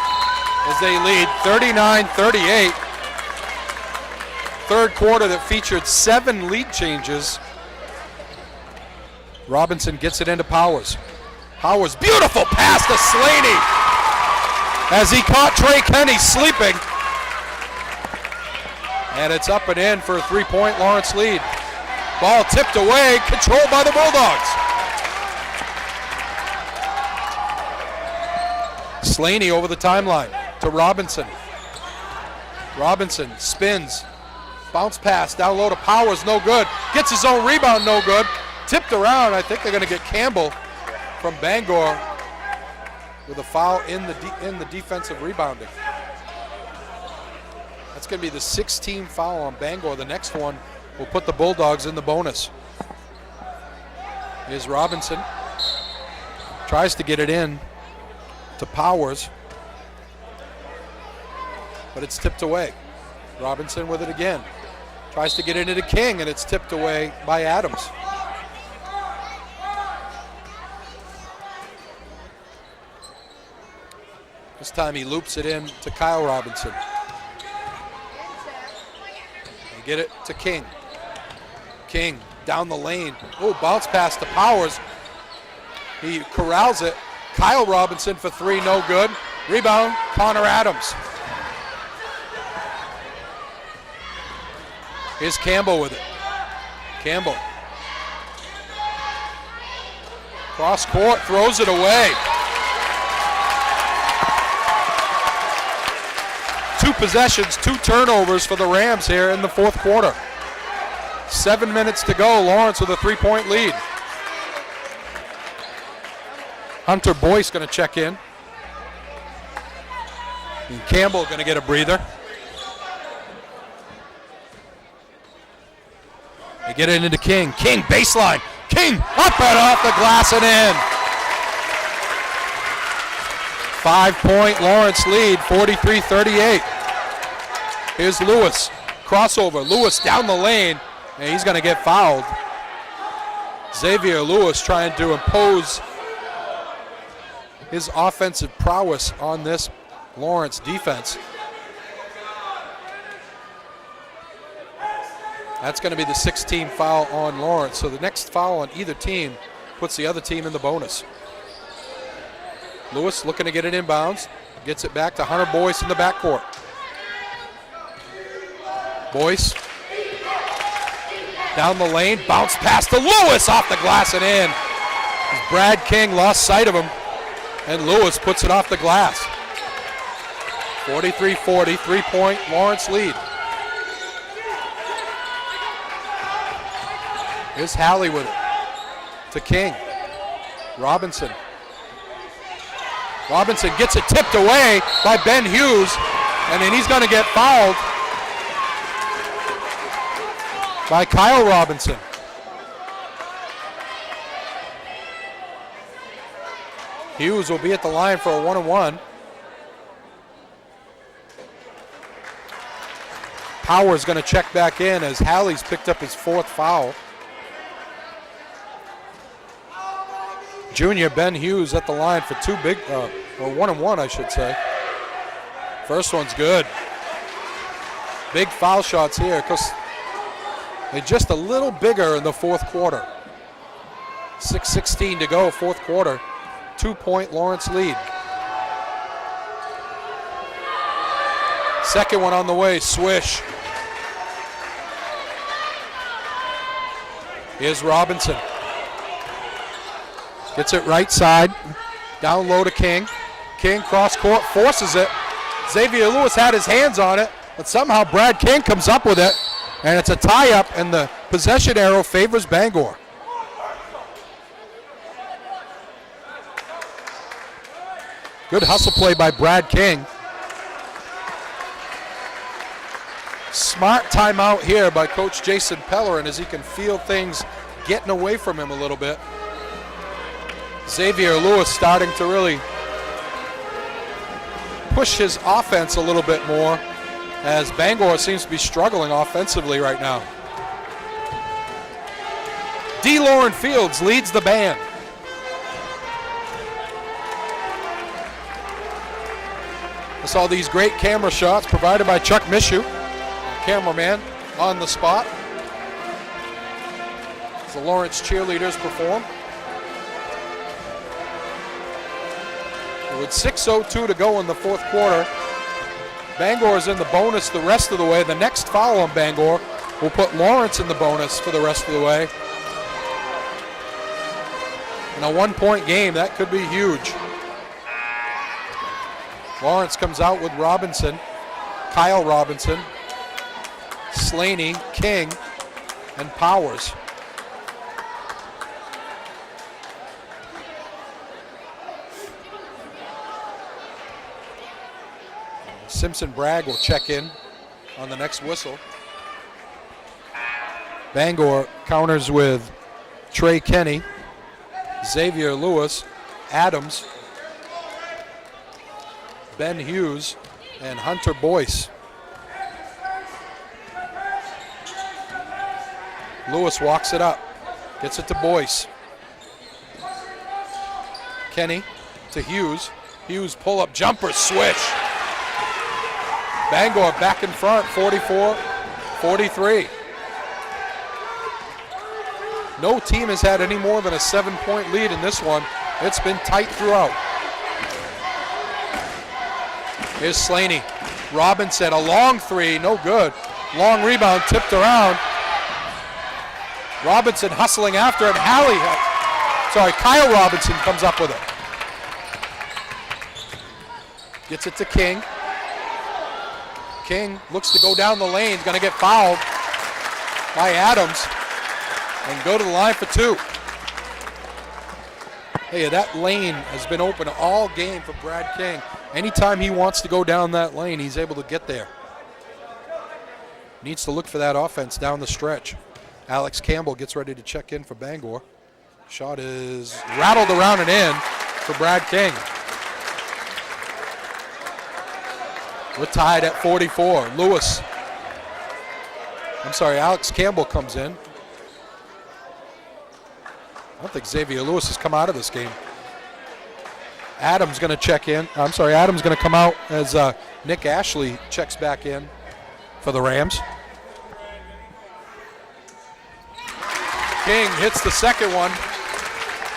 as they lead 39-38. third quarter that featured 7 lead changes. Robinson gets it into Powers. Powers, beautiful pass to Slaney as he caught Trey Kenny sleeping. And it's up and in for a 3-point Lawrence lead. Ball tipped away, controlled by the Bulldogs. Slaney over the timeline to Robinson. Robinson spins, bounce pass down low to Powers, no good. Gets his own rebound, no good. Tipped around, I think they're going to get Campbell from Bangor with a foul in the defensive rebounding. That's going to be the 16th foul on Bangor. The next one will put the Bulldogs in the bonus. Here's Robinson. Tries to get it in to Powers, but it's tipped away. Robinson with it again. Tries to get it into King, and it's tipped away by Adams. This time he loops it in to Kyle Robinson. They get it to King. King down the lane. Oh, bounce pass to Powers. He corrals it. Kyle Robinson for 3, no good. Rebound, Connor Adams. Here's Campbell with it. Campbell. Cross court, throws it away. 2 possessions, 2 turnovers for the Rams here in the fourth quarter. 7 minutes to go. Lawrence with a 3-point lead. Hunter Boyce going to check in. And Campbell going to get a breather. They get it into King. King baseline. King up and off the glass and in. 5-point Lawrence lead, 43-38. Here's Lewis. Crossover. Lewis down the lane, and he's going to get fouled. Xavier Lewis trying to impose his offensive prowess on this Lawrence defense. That's going to be the 16th foul on Lawrence. So the next foul on either team puts the other team in the bonus. Lewis looking to get it inbounds. Gets it back to Hunter Boyce in the backcourt. Boyce down the lane. Bounce pass to Lewis off the glass and in. Brad King lost sight of him, and Lewis puts it off the glass. 43-40, 3-point Lawrence lead. Here's Halley with it to King. Robinson. Robinson gets it tipped away by Ben Hughes, and then he's going to get fouled by Kyle Robinson. Hughes will be at the line for a 1-on-1. Power's going to check back in as Halley's picked up his 4th foul. Junior Ben Hughes at the line for 2 big, or 1-on-1, I should say. First one's good. Big foul shots here because they're just a little bigger in the fourth quarter. 6:16 to go, fourth quarter. 2-point Lawrence lead. Second one on the way, swish. Here's Robinson. Gets it right side, down low to King. King cross court, forces it. Xavier Lewis had his hands on it, but somehow Brad King comes up with it, and it's a tie-up, and the possession arrow favors Bangor. Good hustle play by Brad King. Smart timeout here by Coach Jason Pellerin as he can feel things getting away from him a little bit. Xavier Lewis starting to really push his offense a little bit more as Bangor seems to be struggling offensively right now. D. Lauren Fields leads the band. I saw these great camera shots provided by Chuck Mishu, cameraman. on the spot as the Lawrence cheerleaders perform. With 6:02 to go in the fourth quarter, Bangor is in the bonus the rest of the way. The next foul on Bangor will put Lawrence in the bonus for the rest of the way. In a one-point game, that could be huge. Lawrence comes out with Robinson, Kyle Robinson, Slaney, King, and Powers. Simpson Bragg will check in on the next whistle. Bangor counters with Trey Kenny, Xavier Lewis, Adams, Ben Hughes, and Hunter Boyce. Lewis walks it up, gets it to Boyce. Kenny to Hughes. Hughes pull-up jumper, swish. Bangor back in front, 44-43. No team has had any more than a 7-point lead in this one. It's been tight throughout. Here's Slaney. Robinson, a long three, no good. Long rebound, tipped around. Robinson hustling after it. Kyle Robinson comes up with it. Gets it to King. King looks to go down the lane, going to get fouled by Adams and go to the line for two. Hey, that lane has been open all game for Brad King. Anytime he wants to go down that lane, he's able to get there. Needs to look for that offense down the stretch. Alex Campbell gets ready to check in for Bangor. Shot is rattled around and in for Brad King. We're tied at 44. Alex Campbell comes in. I don't think Xavier Lewis has come out of this game. Adams going to check in. Adams going to come out as Nick Ashley checks back in for the Rams. King hits the second one,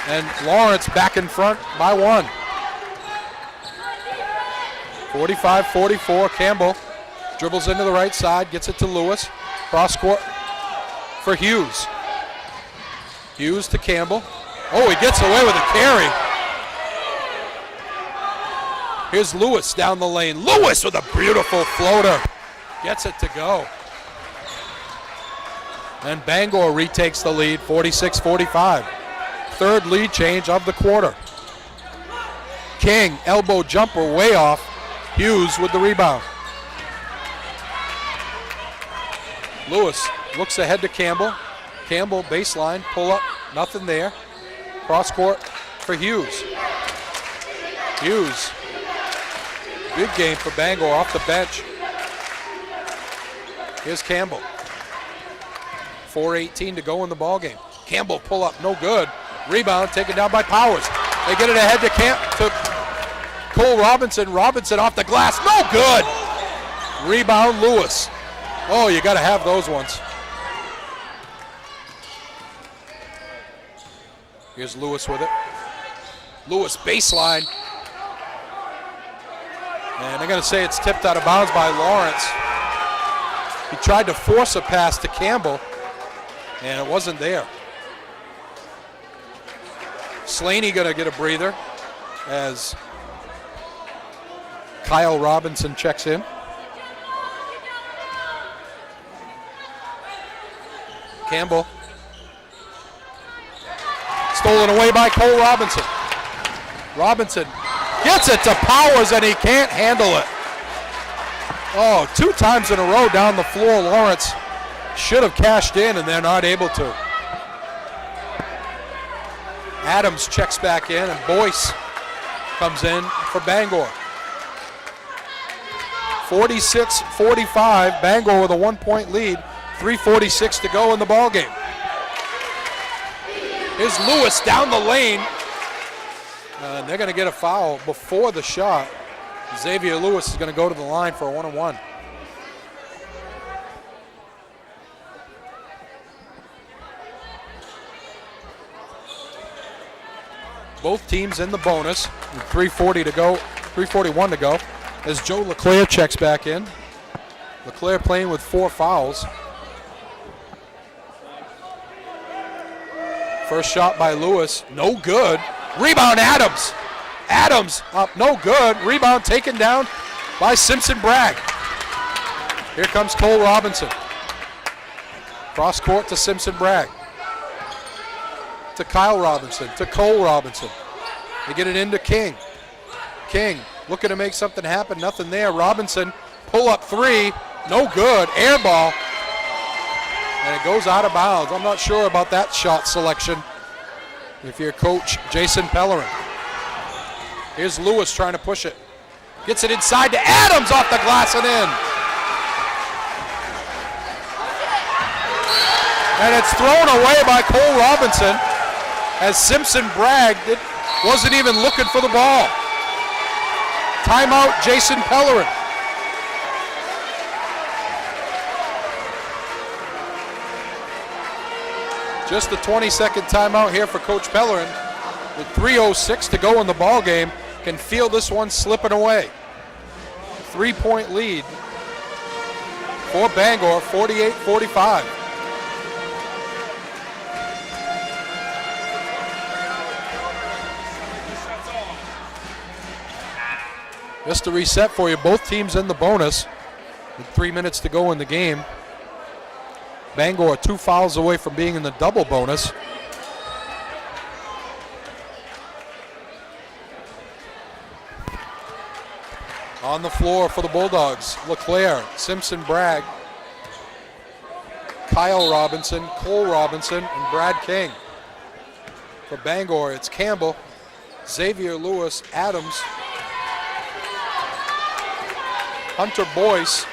and Lawrence back in front by one. 45-44, Campbell dribbles into the right side, gets it to Lewis. Cross court for Hughes. Hughes to Campbell. Oh, he gets away with a carry. Here's Lewis down the lane. Lewis with a beautiful floater. Gets it to go. And Bangor retakes the lead, 46-45. Third lead change of the quarter. King, elbow jumper way off. Hughes with the rebound. Lewis looks ahead to Campbell. Campbell baseline, pull up, nothing there. Cross court for Hughes. Hughes, big game for Bangor off the bench. Here's Campbell. 4:18 to go in the ballgame. Campbell pull up, no good. Rebound taken down by Powers. They get it ahead to Cole Robinson. Robinson off the glass, no good. Rebound Lewis. Oh, you got to have those ones. Here's Lewis with it. Lewis baseline. And they're going to say it's tipped out of bounds by Lawrence. He tried to force a pass to Campbell, and it wasn't there. Slaney going to get a breather as Kyle Robinson checks in. Campbell. Stolen away by Cole Robinson. Robinson gets it to Powers, and he can't handle it. Oh, 2 times in a row down the floor. Lawrence should have cashed in, and they're not able to. Adams checks back in, and Boyce comes in for Bangor. 46-45, Bangor with a 1-point lead. 3:46 to go in the ballgame. Here's Lewis down the lane. And they're going to get a foul before the shot. Xavier Lewis is going to go to the line for a 1-on-1. Both teams in the bonus. With 3:40 to go, 3:41 to go. As Joe LeClaire checks back in. LeClaire playing with 4 fouls. First shot by Lewis, no good. Rebound Adams. Adams up, no good. Rebound taken down by Simpson Bragg. Here comes Cole Robinson. Cross court to Simpson Bragg. To Kyle Robinson, to Cole Robinson. They get it into King. King looking to make something happen, nothing there. Robinson, pull up 3, no good. Air ball. And it goes out of bounds. I'm not sure about that shot selection if you're coach Jason Pellerin. Here's Lewis trying to push it. Gets it inside to Adams, off the glass and in. And it's thrown away by Cole Robinson as Simpson Bragg wasn't even looking for the ball. Timeout, Jason Pellerin. Just the 20-second timeout here for Coach Pellerin. With 3:06 to go in the ball game, can feel this one slipping away. 3-point lead for Bangor, 48-45. Just to reset for you, both teams in the bonus with 3 minutes to go in the game. Bangor 2 fouls away from being in the double bonus. On the floor for the Bulldogs, LeClaire, Simpson Bragg, Kyle Robinson, Cole Robinson, and Brad King. For Bangor, it's Campbell, Xavier Lewis, Adams, Hunter Boyce,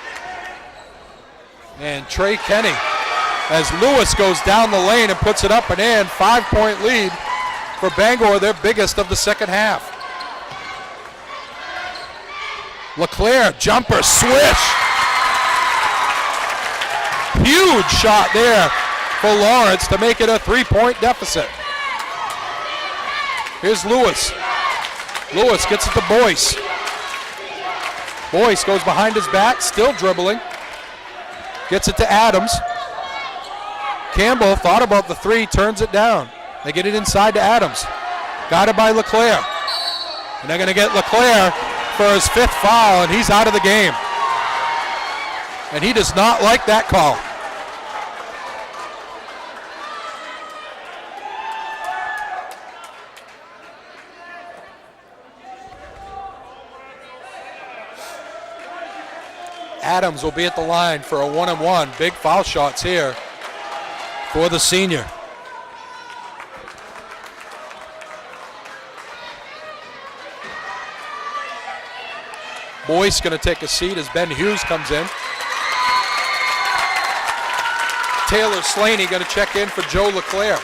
and Trey Kenny. As Lewis goes down the lane and puts it up and in, 5-point lead for Bangor, their biggest of the second half. LeClaire, jumper, swish. Huge shot there for Lawrence to make it a 3-point deficit. Here's Lewis. Lewis gets it to Boyce. Boyce goes behind his back, still dribbling. Gets it to Adams. Campbell thought about the 3, turns it down. They get it inside to Adams. Got it by LeClaire. And they're going to get LeClaire for his 5th foul, and he's out of the game. And he does not like that call. Adams will be at the line for a 1-and-1. Big foul shots here for the senior. Boyce going to take a seat as Ben Hughes comes in. Taylor Slaney going to check in for Joe LeClaire.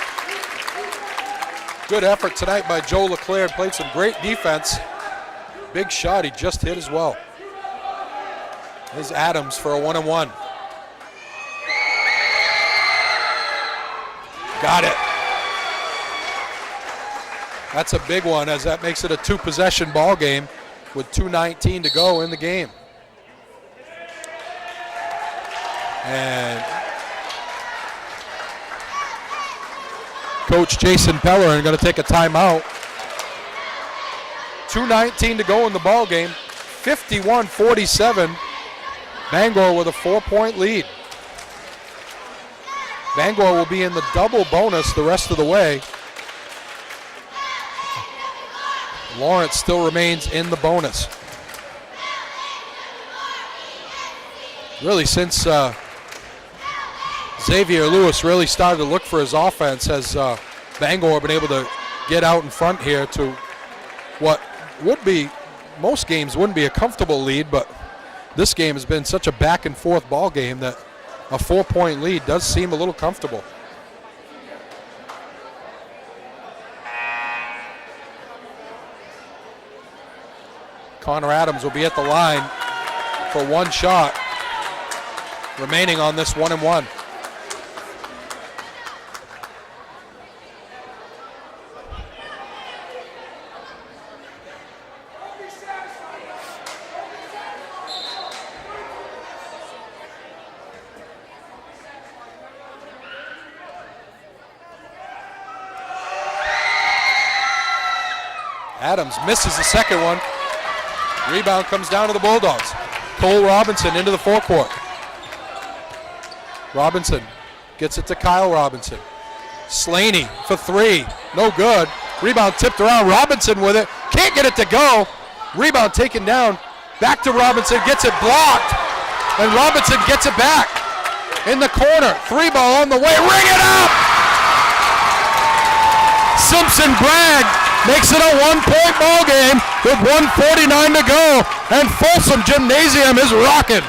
Good effort tonight by Joe LeClaire. Played some great defense. Big shot he just hit as well. Here's Adams for a 1-and-1. Got it. That's a big one, as that makes it a 2-possession ball game with 2:19 to go in the game. And Coach Jason Pellerin going to take a timeout. 2:19 to go in the ball game. 51-47. Bangor with a 4-point lead. Bangor will be in the double bonus the rest of the way. Lawrence still remains in the bonus. Really, since Xavier Lewis really started to look for his offense, has Bangor been able to get out in front here to what would be, most games wouldn't be a comfortable lead, but this game has been such a back and forth ball game that a 4-point lead does seem a little comfortable. Connor Adams will be at the line for 1 shot remaining on this 1-and-1. Adams misses the second one. Rebound comes down to the Bulldogs. Cole Robinson into the forecourt. Robinson gets it to Kyle Robinson. Slaney for three. No good. Rebound tipped around. Robinson with it. Can't get it to go. Rebound taken down. Back to Robinson. Gets it blocked. And Robinson gets it back. In the corner. Three ball on the way. Ring it up! Simpson Bragg makes it a 1-point ball game with 1:49 to go. And Folsom Gymnasium is rocking.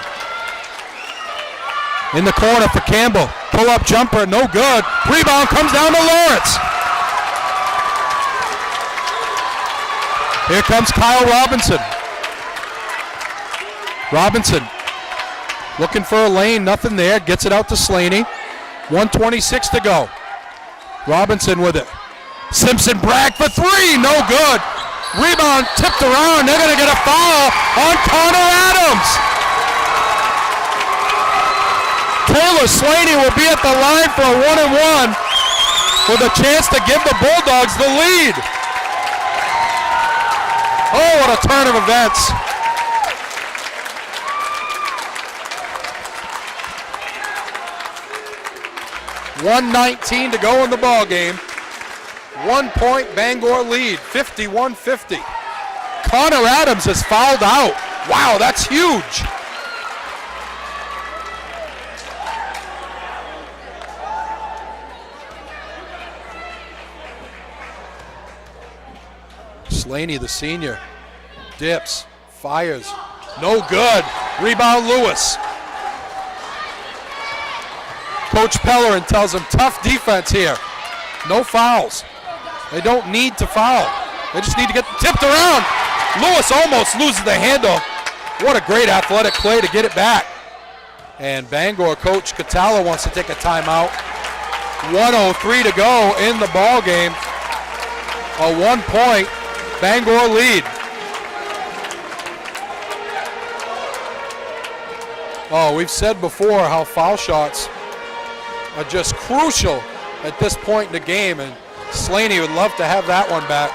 In the corner for Campbell. Pull-up jumper, no good. Rebound comes down to Lawrence. Here comes Kyle Robinson. Robinson looking for a lane, nothing there. Gets it out to Slaney. 1:26 to go. Robinson with it. Simpson Bragg for three, no good. Rebound tipped around. They're going to get a foul on Connor Adams. Taylor Slaney will be at the line for a 1-and-1 with a chance to give the Bulldogs the lead. Oh, what a turn of events. .119 to go in the ball game. 1 point Bangor lead, 51-50. Connor Adams is fouled out. Wow, that's huge. Slaney, the senior, dips, fires, no good. Rebound Lewis. Coach Pellerin tells him tough defense here. No fouls. They don't need to foul. They just need to get tipped around. Lewis almost loses the handle. What a great athletic play to get it back. And Bangor coach Catala wants to take a timeout. 1:03 to go in the ball game. A 1 point Bangor lead. Oh, we've said before how foul shots are just crucial at this point in the game, and Slaney would love to have that one back.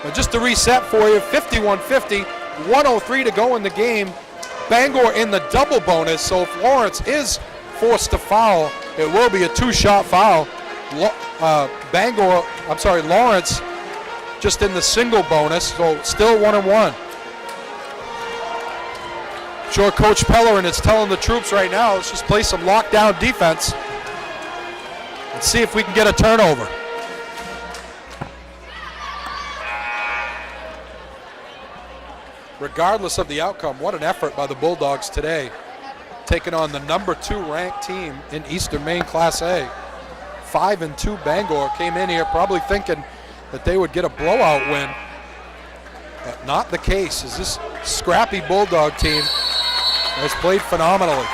But just to reset for you, 51-50, 1:03 to go in the game. Bangor in the double bonus, so if Lawrence is forced to foul, it will be a two-shot foul. Lawrence just in the single bonus, so still 1-1. Sure, Coach Pellerin is telling the troops right now, let's just play some lockdown defense and see if we can get a turnover. Regardless of the outcome, what an effort by the Bulldogs today, taking on the number 2 ranked team in Eastern Maine Class A. 5-2 Bangor came in here probably thinking that they would get a blowout win, but not the case, as this scrappy Bulldog team has played phenomenally.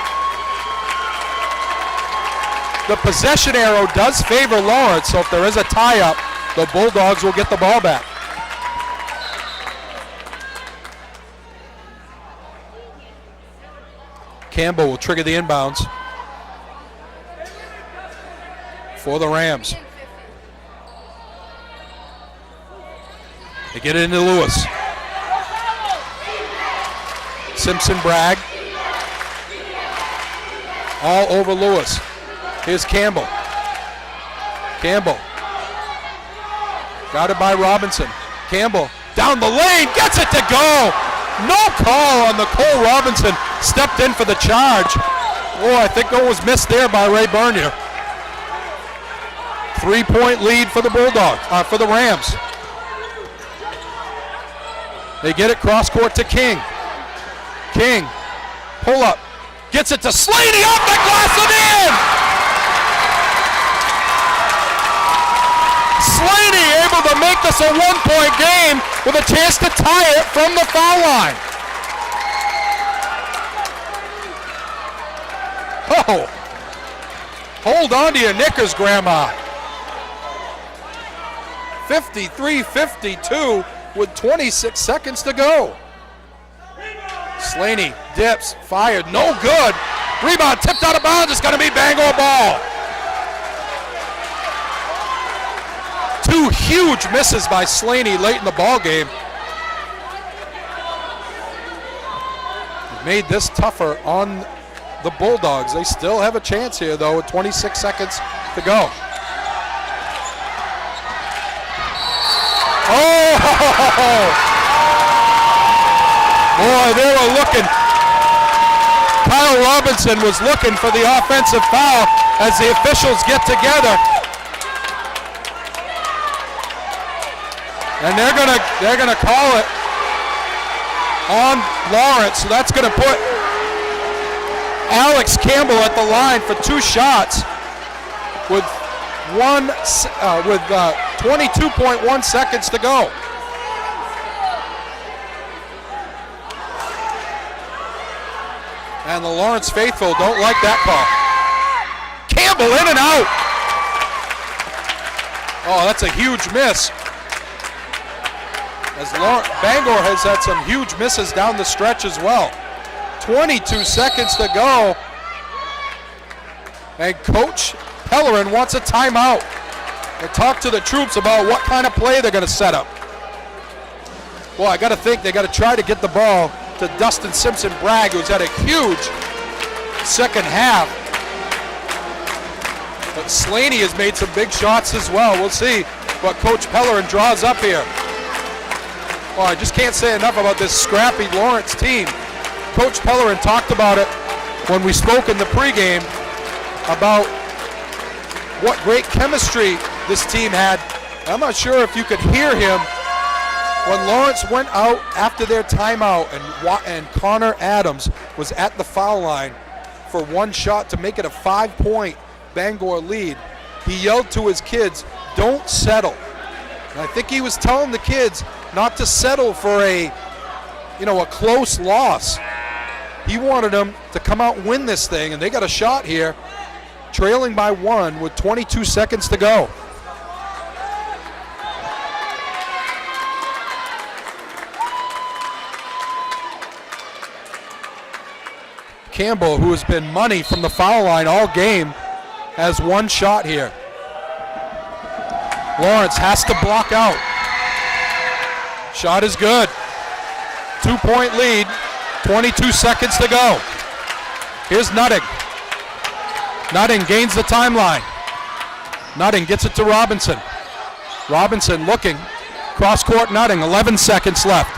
The possession arrow does favor Lawrence, so if there is a tie-up, the Bulldogs will get the ball back. Campbell will trigger the inbounds for the Rams. They get it into Lewis. Simpson Bragg. All over Lewis. Here's Campbell. Campbell. Guarded by Robinson. Campbell down the lane. Gets it to go. No call on the Cole Robinson. Stepped in for the charge. Oh, I think that was missed there by Ray Bernier. 3-point lead for the Bulldogs, for the Rams. They get it cross court to King. King, pull up, gets it to Slaney off the glass and in! Slaney able to make this a 1-point game with a chance to tie it from the foul line. Oh, hold on to your knickers, Grandma. 53-52 with 26 seconds to go. Slaney dips, fired, no good. Rebound tipped out of bounds, it's gonna be Bangor ball. 2 Two huge misses by Slaney late in the ball game. Made this tougher on the Bulldogs. They still have a chance here, though, with 26 seconds to go. Oh! Boy, they were looking. Kyle Robinson was looking for the offensive foul as the officials get together. And they're gonna call it on Lawrence. So that's gonna put Alex Campbell at the line for 2 shots with 22.1 seconds to go. And the Lawrence faithful don't like that call. Campbell in and out. Oh, that's a huge miss. As Bangor has had some huge misses down the stretch as well. 22 seconds to go. And Coach Pellerin wants a timeout. They talk to the troops about what kind of play they're going to set up. Well, I got to think they got to try to get the ball to Dustin Simpson-Bragg, who's had a huge second half. But Slaney has made some big shots as well. We'll see what Coach Pellerin draws up here. Well, I just can't say enough about this scrappy Lawrence team. Coach Pellerin talked about it when we spoke in the pregame about what great chemistry this team had. I'm not sure if you could hear him when Lawrence went out after their timeout and Connor Adams was at the foul line for 1 shot to make it a 5-point Bangor lead. He yelled to his kids, "Don't settle." And I think he was telling the kids not to settle for a close loss. He wanted them to come out and win this thing, and they got a shot here, trailing by 1 with 22 seconds to go. Campbell, who has been money from the foul line all game, has 1 shot here. Lawrence has to block out. Shot is good. 2-point lead, 22 seconds to go. Here's Nutting. Nutting gains the timeline. Nutting gets it to Robinson. Robinson looking. Cross-court Nutting, 11 seconds left.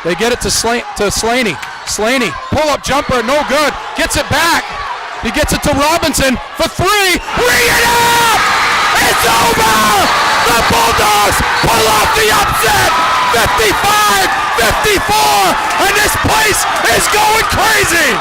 They get it to Slaney. Slaney, pull-up jumper, no good. Gets it back. He gets it to Robinson for 3. Bring it up! It's over! The Bulldogs pull off the upset! 55-54! And this place is going crazy!